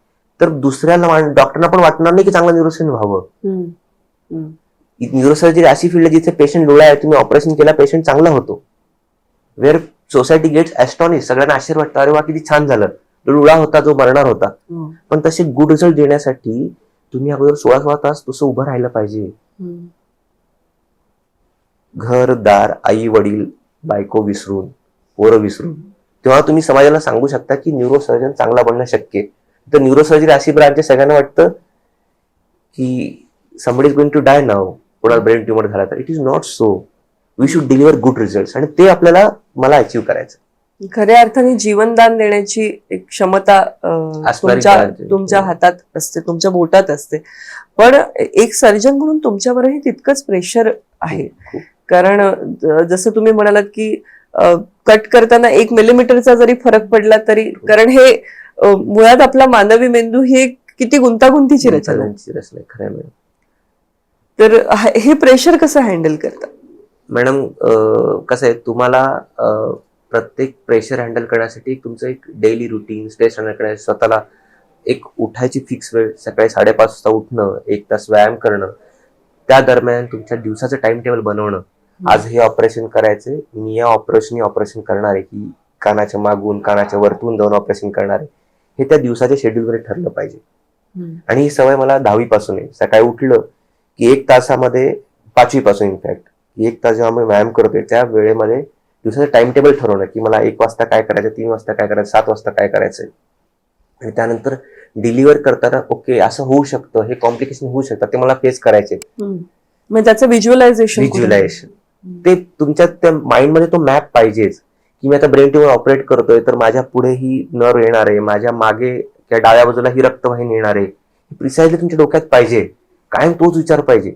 A: तर दुसऱ्याला डॉक्टरना पण वाटणार नाही की चांगला न्यूरोसर्जन व्हावं. न्यूरोसर्जरी अशी फील्ड जिथे पेशंट डोळा आहे, तुम्ही ऑपरेशन केला पेशंट चांगला होतो. वेअर सोसायटी गेट्स ॲस्टॉनिश, सगळ्यांना आश्चर्य वाटतं, अरे वा किती छान झालं, डोळा होता जो मरणार होता. पण तसे गुड रिझल्ट देण्यासाठी तुम्ही अगोदर 16 तास तसं उभं राहिलं पाहिजे. घर दार, आई वडील, बायको विसरून, पोरं विसरून, तेव्हा तुम्ही समाजाला सांगू शकता की न्यूरोसर्जन चांगला बनणं शक्य आहे. तर न्यूरोसर्जरी अशी ब्रांच सगळ्यांना वाटतं की somebody is going to die now, कोणाला ब्रेन ट्युमर झाला तर. It is not so. We should deliver good result, आणि ते आपल्याला मला अचीव्ह करायचं.
B: खऱ्या अर्थाने जीवनदान देण्याची एक क्षमता तुमच्या हातात असते, तुमच्या बोटात असते. पण एक सर्जन म्हणून तुमच्यावरही तितकंच प्रेशर आहे. कारण जसं तुम्ही म्हणालात की कट करताना 1 मिलीमीटरचा जरी फरक पडला तरी, कारण हे मुळात आपला मानवी मेंदू ही किती गुंतागुंतीची रचना आहे.
A: खरं मॅडम.
B: तर हे प्रेशर कसं हँडल करता
A: मॅडम? कसं आहे, तुम्हाला प्रत्येक प्रेशर हँडल करण्यासाठी तुमचं एक डेली रुटीन, स्ट्रेस हँडल करण्यासाठी स्वतःला एक उठायची फिक्स वेळ, सकाळी 5:30 वाजता उठणं, 1 तास व्यायाम करणं, त्या दरम्यान तुमच्या दिवसाचं टाइम टेबल बनवणं. आज हे ऑपरेशन करायचंय, मी या ऑपरेशन करणार आहे, की कानाच्या मागून कानाच्या वरतून जाऊन ऑपरेशन करणार आहे, हे त्या दिवसाच्या शेड्यूलमध्ये ठरलं पाहिजे. आणि ही सवय मला 10वी पासून आहे. सकाळी उठलं की 1 तासामध्ये, 5वी पासून इनफॅक्ट, 1 तास जेव्हा मी व्यायाम करतोय त्या वेळेमध्ये दिवसाचं टाइम टेबल ठरवणं की मला 1 वाजता काय करायचं, 3 वाजता काय करायचं, 7 वाजता काय करायचंय. आणि त्यानंतर डिलिव्हर करताना ओके असं होऊ शकतं, हे कॉम्प्लिकेशन होऊ शकतात, ते मला फेस करायचे.
B: म्हणजे त्याचं व्हिज्युअलायझेशन
A: ते तुमच्या त्या माइंडमध्ये तो मॅप पाहिजेच की मी आता ब्रेन ट्युमर ऑपरेट करतोय तर माझ्या पुढे ही नर्व येणार आहे, माझ्या मागे त्या डाव्या बाजूला ही रक्तवाहिनी येणार आहे, प्रिसाइजली तुमच्या डोक्यात पाहिजे. कायम तोच विचार पाहिजे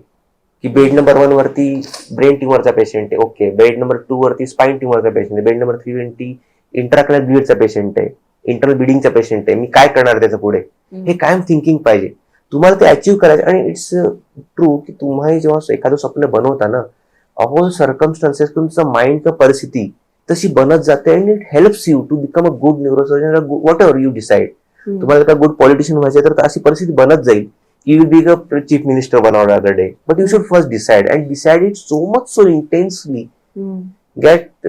A: की बेड नंबर 1 वरती ब्रेन ट्युमरचा पेशंट आहे, ओके, बेड नंबर 2 वरती स्पाइन ट्युमरचा पेशंट आहे, बेड नंबर 3 इंट्राक्रॅनियल ब्लीडचा पेशंट आहे, इंटरनल ब्लिडिंगचा पेशंट आहे, मी काय करणार त्याच्या पुढे, हे कायम थिंकिंग पाहिजे. तुम्हाला ते अचीव्ह करायचं. आणि इट्स ट्रू की तुम्हाला जेव्हा एखादं स्वप्न बनवता ना, ऑल सर्कमस्टन्सेस, तुमचं माइंड किंवा परिस्थिती तशी बनत जाते, आणि it helps you to become a good neurosurgeon, whatever you decide. तुम्हाला का गुड पॉलिटिशियन व्हायचं तर अशी परिस्थिती बनत जाईल की you be a chief minister बनवणार other day, but you should first decide, and decide it so much, so intensely got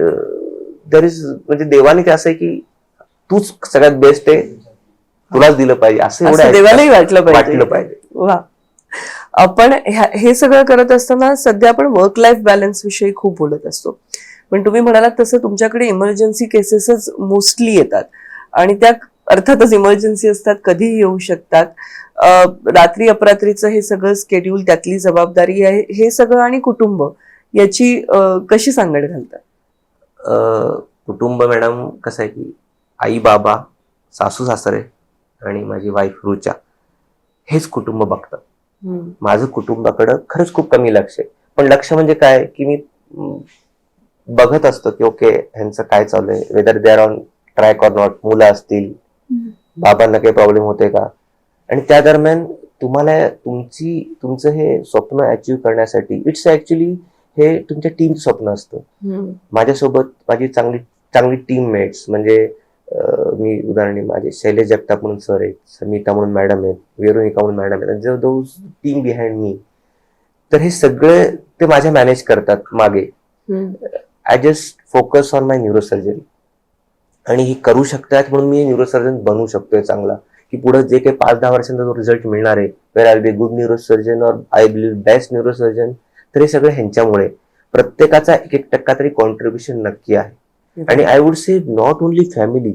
A: there is, म्हणजे देवाने ते असं आहे की तूच सगळ्यात बेस्ट आहे, तुलाच दिलं पाहिजे, असं एवढं
B: देवालाही
A: वाटलं पाहिजे.
B: वा. आपण हे सगळं करत असताना सध्या आपण वर्क लाईफ बॅलन्स विषयी खूप बोलत असतो, पण तुम्ही म्हणालात तसं तुमच्याकडे इमर्जन्सी केसेसच मोस्टली येतात, आणि त्या अर्थातच इमर्जन्सी असतात, कधीही येऊ शकतात. रात्री अपरात्रीचं हे सगळं स्केड्यूल, त्यातली जबाबदारी आहे, हे सगळं, आणि कुटुंब याची कशी सांगड घालतात?
A: कुटुंब मॅडम कसं आहे की आई बाबा, सासू सासरे आणि माझी वाईफ रुचा, हेच कुटुंब बघतात. माझं कुटुंबाकडं खरंच खूप कमी लक्ष आहे. पण लक्ष म्हणजे काय की मी बघत असतो की ओके ह्यांचं काय चालू आहे, whether they are on track or not, मुलं असतील, बाबांना काही प्रॉब्लेम होते का. आणि त्या दरम्यान तुम्हाला तुमचं हे स्वप्न अचीव्ह करण्यासाठी, इट्स ऍक्च्युली हे तुमच्या टीमचं स्वप्न असतं. माझ्यासोबत माझी चांगली टीममेट्स, म्हणजे मी उदाहरणे माझे शैलेश जगताप म्हणून सर आहेत, समिता म्हणून मॅडम आहेत, वेरुनिका म्हणून मॅडम आहेत, दोज टीम बिहाइंड मी. तर हे सगळे ते माझ्या मॅनेज करतात मागे. I just focus on my neurosurgery, आणि ही करू शकतात म्हणून मी न्यूरोसर्जन बनवू शकतोय चांगला, की पुढे जे काही 5-10 वर्षांचा जो रिझल्ट मिळणार आहे, where I be good neurosurgeon और आय बिलीव्ह बेस्ट न्यूरोसर्जन, तर हे सगळं ह्यांच्यामुळे. प्रत्येकाचा 1% तरी कॉन्ट्रीब्युशन नक्की आहे. आणि I would say not only family,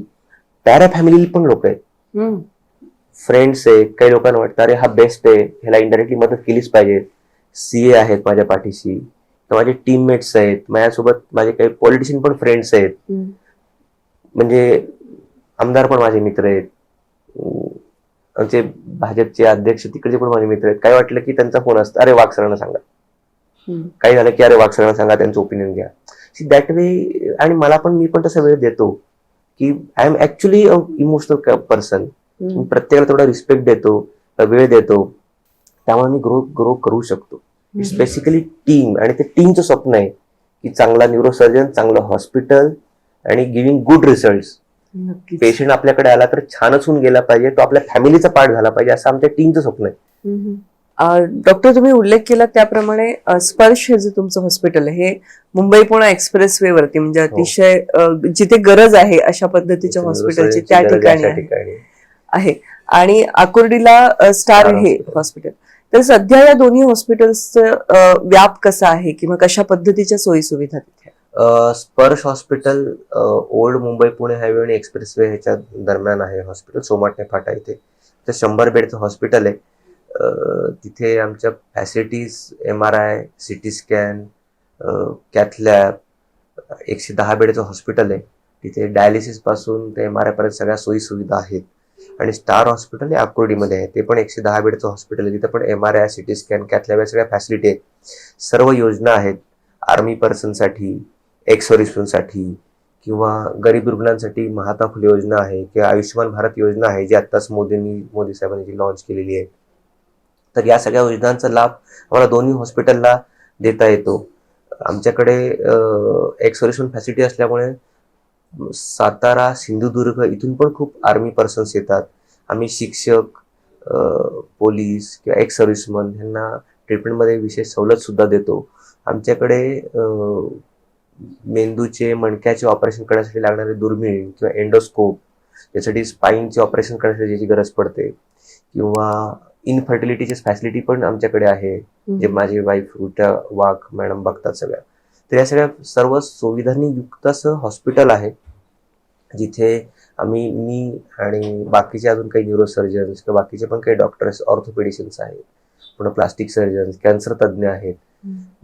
A: para family पण लोक आहेत, फ्रेंड्स आहे, काही लोकांना वाटतं अरे हा बेस्ट आहे, ह्याला इंडायरेक्टली मदत केलीच पाहिजे. CA आहेत माझ्या पाठीशी, माझे टीममेट्स आहेत, माझ्यासोबत माझे काही पॉलिटिशियन पण फ्रेंड्स आहेत, म्हणजे आमदार पण माझे मित्र आहेत, आमचे भाजपचे अध्यक्ष तिकडचे पण माझे मित्र आहेत. काय वाटलं की त्यांचा फोन असतो, अरे वाघ सरांना सांगा, काही झालं की अरे वाघ सरांना सांगा, त्यांचं ओपिनियन घ्या. See that way. आणि मी पण तसा वेळ देतो की I am actually a emotional person. प्रत्येकाला थोडा रिस्पेक्ट देतो, वेळ देतो, त्यामुळे मी ग्रो करू शकतो. इट्स बेसिकली टीम, आणि ते टीमचं स्वप्न आहे की चांगला न्यूरोसर्जन, चांगलं हॉस्पिटल आणि गिव्हिंग गुड रिझल्ट.
B: नक्कीच.
A: पेशंट आपल्याकडे आला तर छानच होऊन गेला पाहिजे, तो आपल्या फॅमिलीचा पार्ट झाला पाहिजे, असं आमच्या टीमचं स्वप्न आहे.
B: डॉक्टर, तुम्ही उल्लेख केला त्याप्रमाणे स्पर्श हे जे तुमचं हॉस्पिटल आहे हे मुंबई पुणे एक्सप्रेस वे वरती, म्हणजे अतिशय जिथे गरज आहे अशा पद्धतीच्या हॉस्पिटलची त्या ठिकाणी आहे. आणि आकुर्डीला स्टार हे हॉस्पिटल. तर सध्या या दोन्ही हॉस्पिटल्सचं व्याप कसा आहे किंवा कशा पद्धतीच्या सोयी सुविधा तिथे?
A: स्पर्श hospital old Mumbai Pune highway आणि एक्सप्रेसवे ह्याच्या दरम्यान आहे हॉस्पिटल, सोमाटणे फाटा इथे. तर 100 बेडचं हॉस्पिटल आहे. तिथे आमच्या facilities MRI, CT scan, cath lab, 110 बेडचं हॉस्पिटल आहे. तिथे डायलिसिस पासून ते MRI पर्यंत सगळ्या सोयी सुविधा आहेत. आणि स्टार हॉस्पिटल हे आकुर्डीमध्ये आहे, ते पण 110 बेडचं हॉस्पिटल आहे. तिथे पण MRI, CT scan, cath lab या सगळ्या फॅसिलिटी आहेत. सर्व योजना आहेत, आर्मी पर्सनसाठी, एक्स सर्व्हिसमॅनसाठी किंवा गरीब रुग्णांसाठी महात्मा फुले योजना आहे किंवा आयुष्यमान भारत योजना आहे जी आत्ताच मोदी साहेबांनी जी लॉन्च केलेली आहे. तर या सगळ्या योजनांचा लाभ आम्हाला दोन्ही हॉस्पिटलला देता येतो. आमच्याकडे एक्स सर्व्हिसमॅन फॅसिलिटी असल्यामुळे सातारा, सिंधुदुर्ग इथून पण खूप आर्मी पर्सन्स येतात. आम्ही शिक्षक, पोलीस किंवा एक्स सर्व्हिसमॅन यांना ट्रीटमेंटमध्ये विशेष सवलत सुद्धा देतो. आमच्याकडे मेंदूचे, मणक्याचे ऑपरेशन करण्यासाठी लागणारे दुर्मिळ किंवा एंडोस्कोप, त्यासाठी स्पाईनचे ऑपरेशन करण्यासाठी ज्याची गरज पडते, किंवा इनफर्टिलिटीची फॅसिलिटी पण आमच्याकडे आहे, जे माझी वाईफ रुटा वाघ मॅडम बघतात सगळ्या. तर या सगळ्या सर्व सुविधांनी युक्त असं हॉस्पिटल आहे जिथे मी आणि बाकीचे अजून काही न्यूरोसर्जन्स किंवा बाकीचे पण काही डॉक्टर्स, ऑर्थोपेडिशियन्स आहेत, पुन्हा प्लास्टिक सर्जन्स, कॅन्सर तज्ज्ञ आहेत,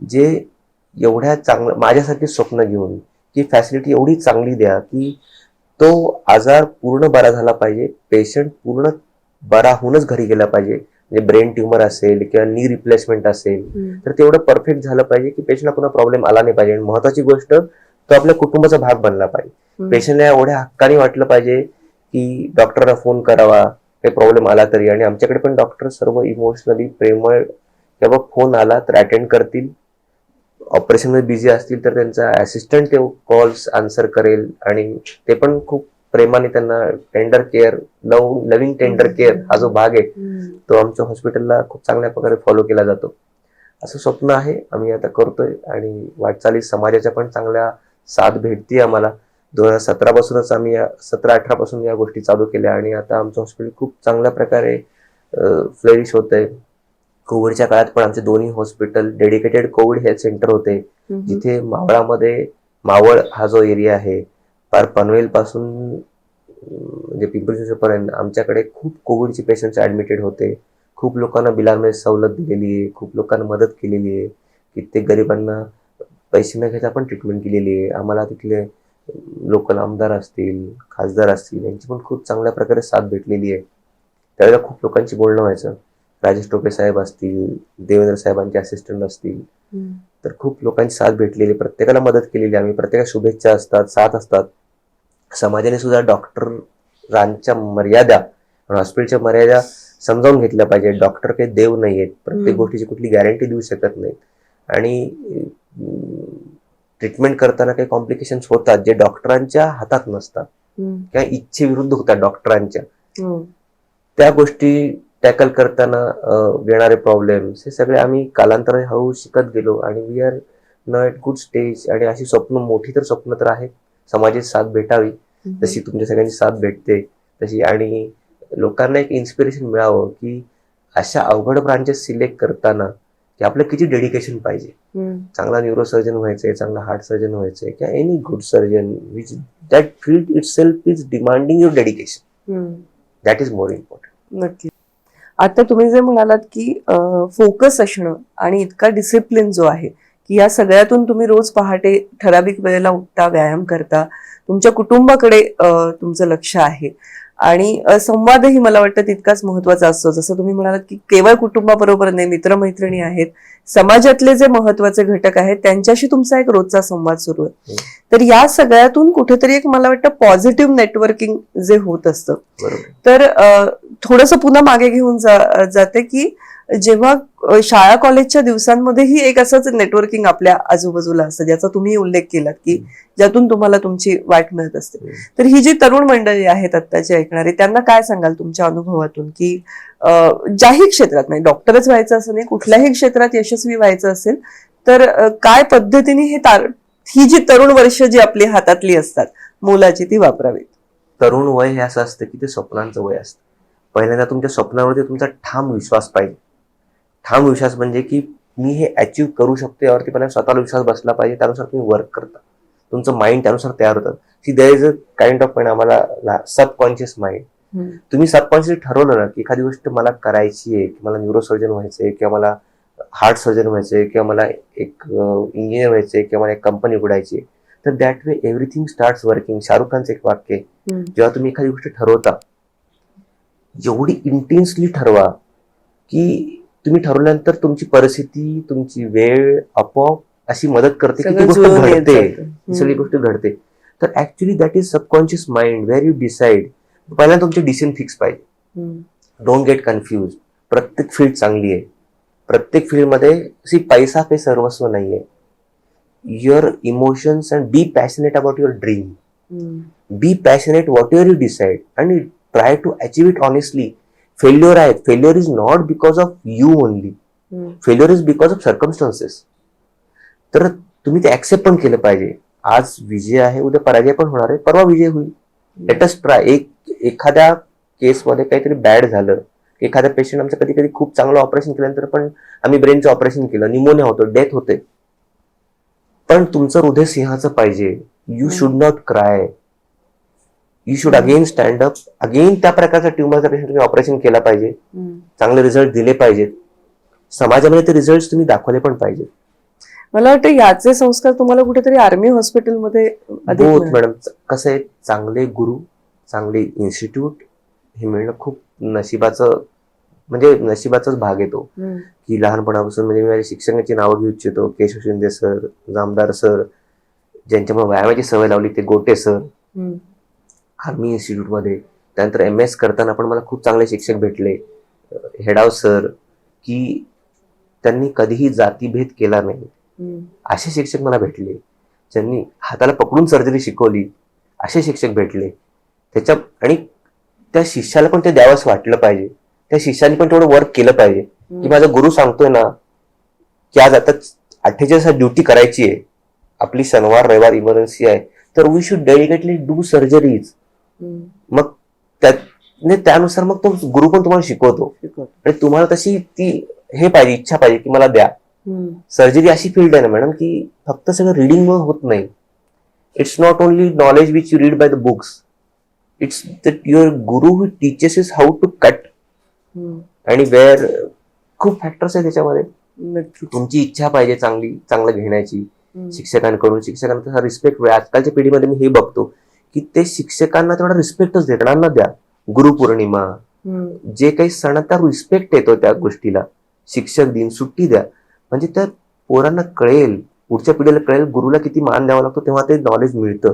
A: जे एवढ्या चांगलं माझ्यासारखे स्वप्न घेऊन की फॅसिलिटी एवढी चांगली द्या की तो आजार पूर्ण बरा झाला पाहिजे, पेशंट पूर्ण बरा होऊनच घरी गेला पाहिजे. म्हणजे ब्रेन ट्युमर असेल किंवा नी रिप्लेसमेंट असेल तर तेवढं परफेक्ट झालं पाहिजे की पेशंटला पुन्हा प्रॉब्लेम आला नाही पाहिजे. आणि महत्वाची गोष्ट, तो आपल्या कुटुंबाचा भाग बनला पाहिजे. पेशंटला एवढ्या हक्काने वाटलं पाहिजे की डॉक्टरला फोन करावा काही प्रॉब्लेम आला तरी. आणि आमच्याकडे पण डॉक्टर सर्व इमोशनली प्रेमळ, किंवा फोन आला तर अटेंड करतील, ऑपरेशन मध्ये बिझी असतील तर त्यांचा असिस्टंट ते कॉल्स आन्सर करेल, आणि ते पण खूप प्रेमाने त्यांना tender care, loving tender care हा जो भाग आहे तो आमच्या हॉस्पिटलला खूप चांगल्या प्रकारे फॉलो केला जातो. असं स्वप्न आहे, आम्ही आता करतोय. आणि वाटचाली समाजाच्या पण चांगल्या साथ भेटते आम्हाला. 2017 पासूनच आम्ही 17-18 पासून या गोष्टी चालू केल्या आणि आता आमचं हॉस्पिटल खूप चांगल्या प्रकारे फ्लरिश होत आहे. कोविडच्या काळात पण आमचे दोन्ही hospital dedicated Covid health centre होते, जिथे मावळामध्ये, मावळ हा जो एरिया आहे पार पनवेल पासून म्हणजे पिंपरी चिंचवडपर्यंत आमच्याकडे खूप कोविडचे पेशंट्स ऍडमिटेड होते. खूप लोकांना बिलांमध्ये सवलत दिलेली आहे, खूप लोकांना मदत केलेली आहे, कित्येक गरिबांना पैसे न घेता पण ट्रीटमेंट केलेली आहे. आम्हाला तिथले लोकल आमदार असतील, खासदार असतील, यांची पण खूप चांगल्या प्रकारे साथ भेटलेली आहे. त्यावेळेला खूप लोकांची बोलणं व्हायचं. राजेश टोपे साहेब असतील, देवेंद्र साहेबांचे असिस्टंट असतील, तर खूप लोकांची साथ भेटलेली, प्रत्येकाला मदत केलेली आम्ही. प्रत्येकाला शुभेच्छा असतात, साथ असतात. समाजाने सुद्धा डॉक्टरांच्या मर्यादा, हॉस्पिटलच्या मर्यादा समजावून घेतल्या पाहिजे. डॉक्टर काही देव नाही आहेत, प्रत्येक गोष्टीची कुठली गॅरंटी देऊ शकत नाहीत. आणि ट्रीटमेंट करताना काही कॉम्प्लिकेशन्स होतात जे डॉक्टरांच्या हातात नसतात किंवा इच्छेविरुद्ध होतात डॉक्टरांच्या. त्या गोष्टी टॅकल करताना येणारे प्रॉब्लेम्स हे सगळे आम्ही कालांतराने हळूहळू शिकत गेलो आणि we are now at good stage. आणि अशी स्वप्न, मोठी तर स्वप्न तर आहेत, समाजाची साथ भेटावी जशी तुमच्या सगळ्यांची साथ भेटते तशी, आणि लोकांना एक इन्स्पिरेशन मिळावं की अशा अवघड ब्रांचेस सिलेक्ट करताना की आपलं किती डेडिकेशन पाहिजे. चांगला न्यूरोसर्जन व्हायचंय, चांगला हार्ट सर्जन व्हायचंय किंवा any good surgeon which that field itself is demanding your dedication, that is more important.
B: नक्की. आता तुम्ही जे म्हणालात की फोकस असणं आणि इतका डिसिप्लिन जो आहे की या सगळ्यातून तुम्ही रोज पहाटे ठराविक वेळेला उठता, व्यायाम करता, तुमच्या कुटुंबाकडे तुमचं लक्ष आहे, आणि संवादही मला वाटतं तितकाच महत्वाचा असतो. जसं तुम्ही म्हणालात की केवळ कुटुंबाबरोबर नाही, मित्रमैत्रिणी आहेत, समाजातले जे महत्वाचे घटक आहेत त्यांच्याशी तुमचा एक रोजचा संवाद सुरू आहे. तर या सगळ्यातून कुठेतरी एक मला वाटतं पॉझिटिव्ह नेटवर्किंग जे होत असतं. तर थोडंसं पुन्हा मागे घेऊन जाते की जेव्हा शाळा कॉलेजच्या दिवसांमध्येही एक असंच नेटवर्किंग आपल्या आजूबाजूला असतं, ज्याचा तुम्ही उल्लेख केलात की ज्यातून तुम्हाला तुमची वाट मिळत असते. तर ही जी तरुण मंडळी आहेत आत्ताची ऐकणारे, त्यांना काय सांगाल तुमच्या अनुभवातून की ज्याही क्षेत्रात, म्हणजे डॉक्टरच व्हायचं असं नाही, कुठल्याही क्षेत्रात यशस्वी व्हायचं असेल तर काय पद्धतीने ही जी तरुण वर्ष जी आपली हातातली असतात मोलाची, ती वापरावीत?
A: तरुण वय हे असं असतं की ते स्वप्नांचं वय असतं. पहिल्यांदा तुमच्या स्वप्नावरती तुमचा ठाम विश्वास पाहिजे. ठाम विश्वास म्हणजे की मी हे अचीव्ह करू शकतो यावरती पहिला स्वतःला विश्वास बसला पाहिजे. त्यानुसार तुम्ही वर्क करता, तुमचं माइंड त्यानुसार तयार होतं. See there is a kind of आम्हाला सबकॉन्शियस माइंड. तुम्ही सबकॉन्शियस ठरवलं ना की एखादी गोष्ट मला करायची आहे, की मला न्यूरोसर्जन व्हायचंय किंवा मला हार्ट सर्जन व्हायचंय किंवा मला एक इंजिनियर व्हायचंय किंवा मला एक कंपनी उघडायची, तर that way everything starts working. Shahrukh खानचं एक वाक्य आहे, जेव्हा तुम्ही एखादी गोष्ट ठरवता एवढी इंटेन्सली ठरवा की तुम्ही ठरवल्यानंतर तुमची परिस्थिती, तुमची वेळ आपोआप अशी मदत करते की ती गोष्ट घडते, सगळी गोष्ट घडते. तर actually that is subconscious mind where you decide. पहिल्यांदा तुमचे डिसिजन फिक्स पाहिजे. Don't get confuse. प्रत्येक फील्ड चांगली आहे, प्रत्येक फील्डमध्ये पैसा काही सर्वस्व नाहीये. Your emotions and be passionate about your dream. Be passionate whatever you decide आणि try to achieve it honestly. Failure आहे, failure is not because of you only, failure is because of circumstances. तर तुम्ही ते accept पण केलं पाहिजे. आज विजय आहे, उद्या पराजय पण होणार आहे, परवा विजय होईल. Let us try. एखाद्या केसमध्ये काहीतरी बॅड झालं, एखाद्या पेशंट आमचं कधी कधी खूप चांगलं ऑपरेशन केल्यानंतर पण आम्ही ब्रेनचं ऑपरेशन केलं, निमोनिया होतो, डेथ होते, पण तुमचं हृदय सिंहाचं पाहिजे. You should not cry. You should again stand up. Again त्या प्रकारचा ट्युमरचा पेशंट तुम्ही ऑपरेशन केला पाहिजे, चांगले रिझल्ट दिले पाहिजेत, समाजामध्ये ते रिझल्ट तुम्ही दाखवले पण पाहिजे.
B: मला वाटतं याचे संस्कार तुम्हाला कुठेतरी आर्मी हॉस्पिटलमध्ये
A: मॅडम. कसं आहे, चांगले गुरु, चांगले इन्स्टिट्यूट हे मिळणं खूप नशिबाचं, म्हणजे नशिबाचाच भाग येतो. की लहानपणापासून म्हणजे मी माझ्या शिक्षकांची नावं घेऊ इच्छितो. केशव शिंदे सर, जामदार सर, ज्यांच्यामुळे व्यायामाची सवय लावली ते गोटे सर आर्मी इन्स्टिट्यूटमध्ये. त्यानंतर MS करताना पण मला खूप चांगले शिक्षक भेटले, हेडाव सर, की त्यांनी कधीही जातीभेद केला नाही. असे शिक्षक मला भेटले. ज्यांनी हाताला पकडून सर्जरी शिकवली, असे शिक्षक भेटले. आणि त्या शिष्याला पण ते द्यावंच वाटलं पाहिजे. त्या शिष्याने पण तेवढं वर्क केलं पाहिजे की माझा गुरु सांगतोय ना की आज आता 48 ड्युटी करायची आहे, आपली शनिवार रविवार इमर्जन्सी आहे, तर we should dedicatedly do surgeries. मग त्यानुसार मग तो गुरु पण तुम्हाला शिकवतो आणि तुम्हाला तशी ती हे पाहिजे, इच्छा पाहिजे की मला द्या. सर्जरी अशी फील्ड आहे ना मॅडम की फक्त सगळं रिडिंग होत नाही. It's not only knowledge which you read by the books. It's that your guru who teaches is how to cut. आणि वेअर खूप फॅक्टर्स आहे त्याच्यामध्ये. तुमची इच्छा पाहिजे चांगलं घेण्याची शिक्षकांकडून. शिक्षकांचा रिस्पेक्ट, आजकालच्या पिढीमध्ये मी हे बघतो की ते शिक्षकांना तेवढा रिस्पेक्टच देणार ना. द्या गुरुपौर्णिमा, जे काही सण त्या रिस्पेक्ट येतो त्या गोष्टीला. शिक्षक दिन, सुट्टी द्या, म्हणजे त्या पोरांना कळेल, पुढच्या पिढीला कळेल गुरुला किती मान द्यावा लागतो, तेव्हा ते नॉलेज मिळतं.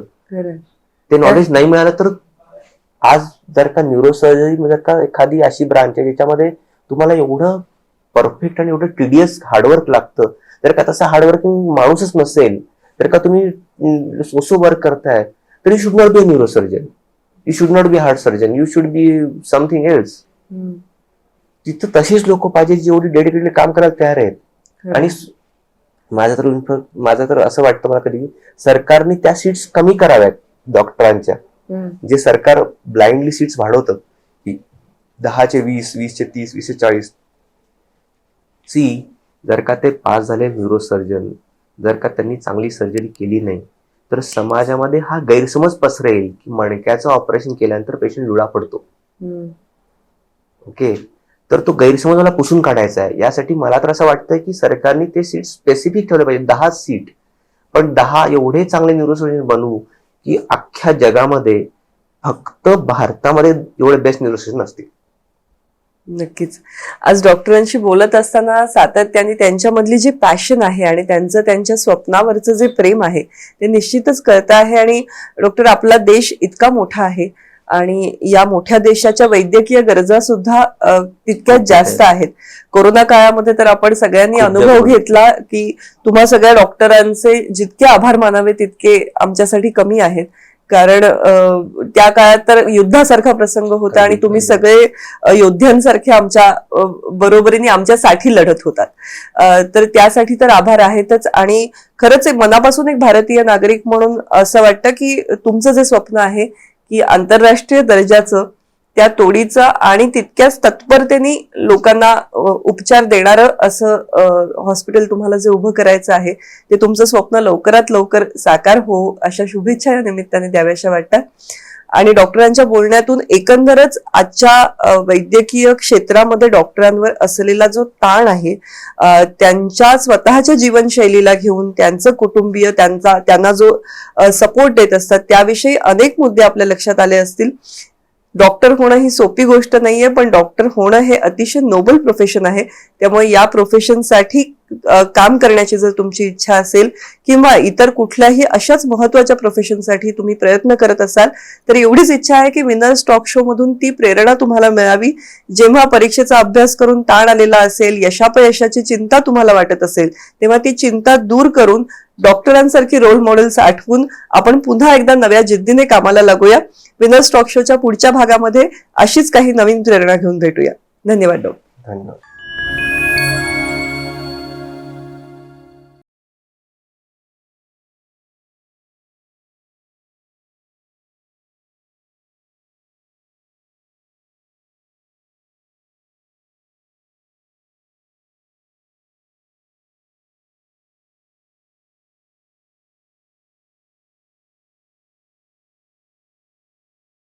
A: ते नॉलेज नाही मिळालं तर आज जर का न्यूरोसर्जरी जर का एखादी अशी ब्रांच आहे ज्याच्यामध्ये तुम्हाला एवढं परफेक्ट आणि एवढं टिडियस हार्डवर्क लागतं, जर का तसा हार्डवर्किंग माणूसच नसेल, तर का तुम्ही सोसो वर्क करताय, तर you should not be a neurosurgeon, you should not be heart surgeon, you should be something else. तिथं तशीच लोक पाहिजे जेवढी डेडिकेटली काम करायला तयार आहेत. आणि माझं तर असं वाटतं मला कधी सरकारने त्या सीट्स कमी कराव्यात डॉक्टरांच्या. जे सरकार ब्लाइंडली सीट्स वाढवतं की 10चे 20, 20चे 30, 20चे 40. जर का ते पास झाले न्यूरोसर्जन, जर का त्यांनी चांगली सर्जरी केली नाही, तर समाजामध्ये हा गैरसमज पसरेल की मणक्याचं ऑपरेशन केल्यानंतर पेशंट लुळा पडतो. ओके, तर तो गैरसमज मला पुसून काढायचा आहे. यासाठी मला तर असं वाटतंय की सरकारने ते सीट स्पेसिफिक ठेवले पाहिजे, 10 सीट, पण 10 एवढे चांगले न्यूरोसर्जन बनवू की अख्ख्या जगामध्ये फक्त भारतामध्ये एवढे बेस्ट न्यूरोसर्जन असतील.
B: नक्कीच. आज डॉक्टरांशी बोलत असताना सातत्याने त्यांच्यामधली जी पॅशन आहे आणि त्यांचं त्यांच्या स्वप्नावरचं जे प्रेम आहे ते निश्चितच कळतं आहे. आणि डॉक्टर, आपला देश इतका मोठा आहे आणि या मोठ्या देशाच्या वैद्यकीय गरजा सुद्धा तितक्याच जास्त आहेत. कोरोना काळामध्ये तर आपण सगळ्यांनी
A: खूप
B: अनुभव
A: जास्त.
B: घेतला की तुम्हा सगळ्या डॉक्टरांचे जितके आभार मानावे तितके आमच्यासाठी कमी आहेत. कारण त्या काळात तर युद्धासारखा प्रसंग होता आणि तुम्ही सगळे योद्ध्यांसारखे आमच्या बरोबरीने आमच्यासाठी लढत होतात. तर त्यासाठी तर आभार आहेतच. आणि खरंच मनापासून एक भारतीय नागरिक म्हणून असं वाटतं की तुमचं जे स्वप्न आहे की आंतरराष्ट्रीय दर्जाचं, त्या तोडीचं आणि तितक्याच तत्परतेने लोकांना उपचार देणारं असं हॉस्पिटल तुम्हाला जे उभं करायचं आहे ते तुमचं स्वप्न लवकरात लवकर साकार हो अशा शुभेच्छा या निमित्ताने द्याव्याशा वाटतात. आणि डॉक्टरांच्या बोलण्यातून एकंदरच आजच्या वैद्यकीय क्षेत्रामध्ये डॉक्टरांवर असलेला जो ताण आहे, त्यांच्या स्वतःच्या जीवनशैलीला घेऊन त्यांचं कुटुंबीय त्यांना जो सपोर्ट देत असतात त्याविषयी अनेक मुद्दे आपल्या लक्षात आले असतील. डॉक्टर होणं ही सोपी गोष्ट नाहीये, पण डॉक्टर होणं हे अतिशय नोबल प्रोफेशन आहे. त्यामुळे या प्रोफेशनसाठी काम करण्याची जर तुमची इच्छा असेल किंवा इतर कुठल्याही अशाच महत्वाच्या प्रोफेशनसाठी तुम्ही प्रयत्न करत असाल तर एवढीच इच्छा आहे की विनर्स टॉक शो मधून ती प्रेरणा तुम्हाला मिळावी. जेव्हा परीक्षेचा अभ्यास करून ताण आलेला असेल, यशापयशाची चिंता तुम्हाला वाटत असेल, तेव्हा ती चिंता दूर करून डॉक्टरांसारखी रोल मॉडेल्स आठवून आपण पुन्हा एकदा नव्या जिद्दीने कामाला लागूया. विनर्स टॉक शोच्या पुढच्या भागामध्ये अशीच काही नवीन प्रेरणा घेऊन भेटूया. धन्यवाद डॉक्टर.
A: धन्यवाद.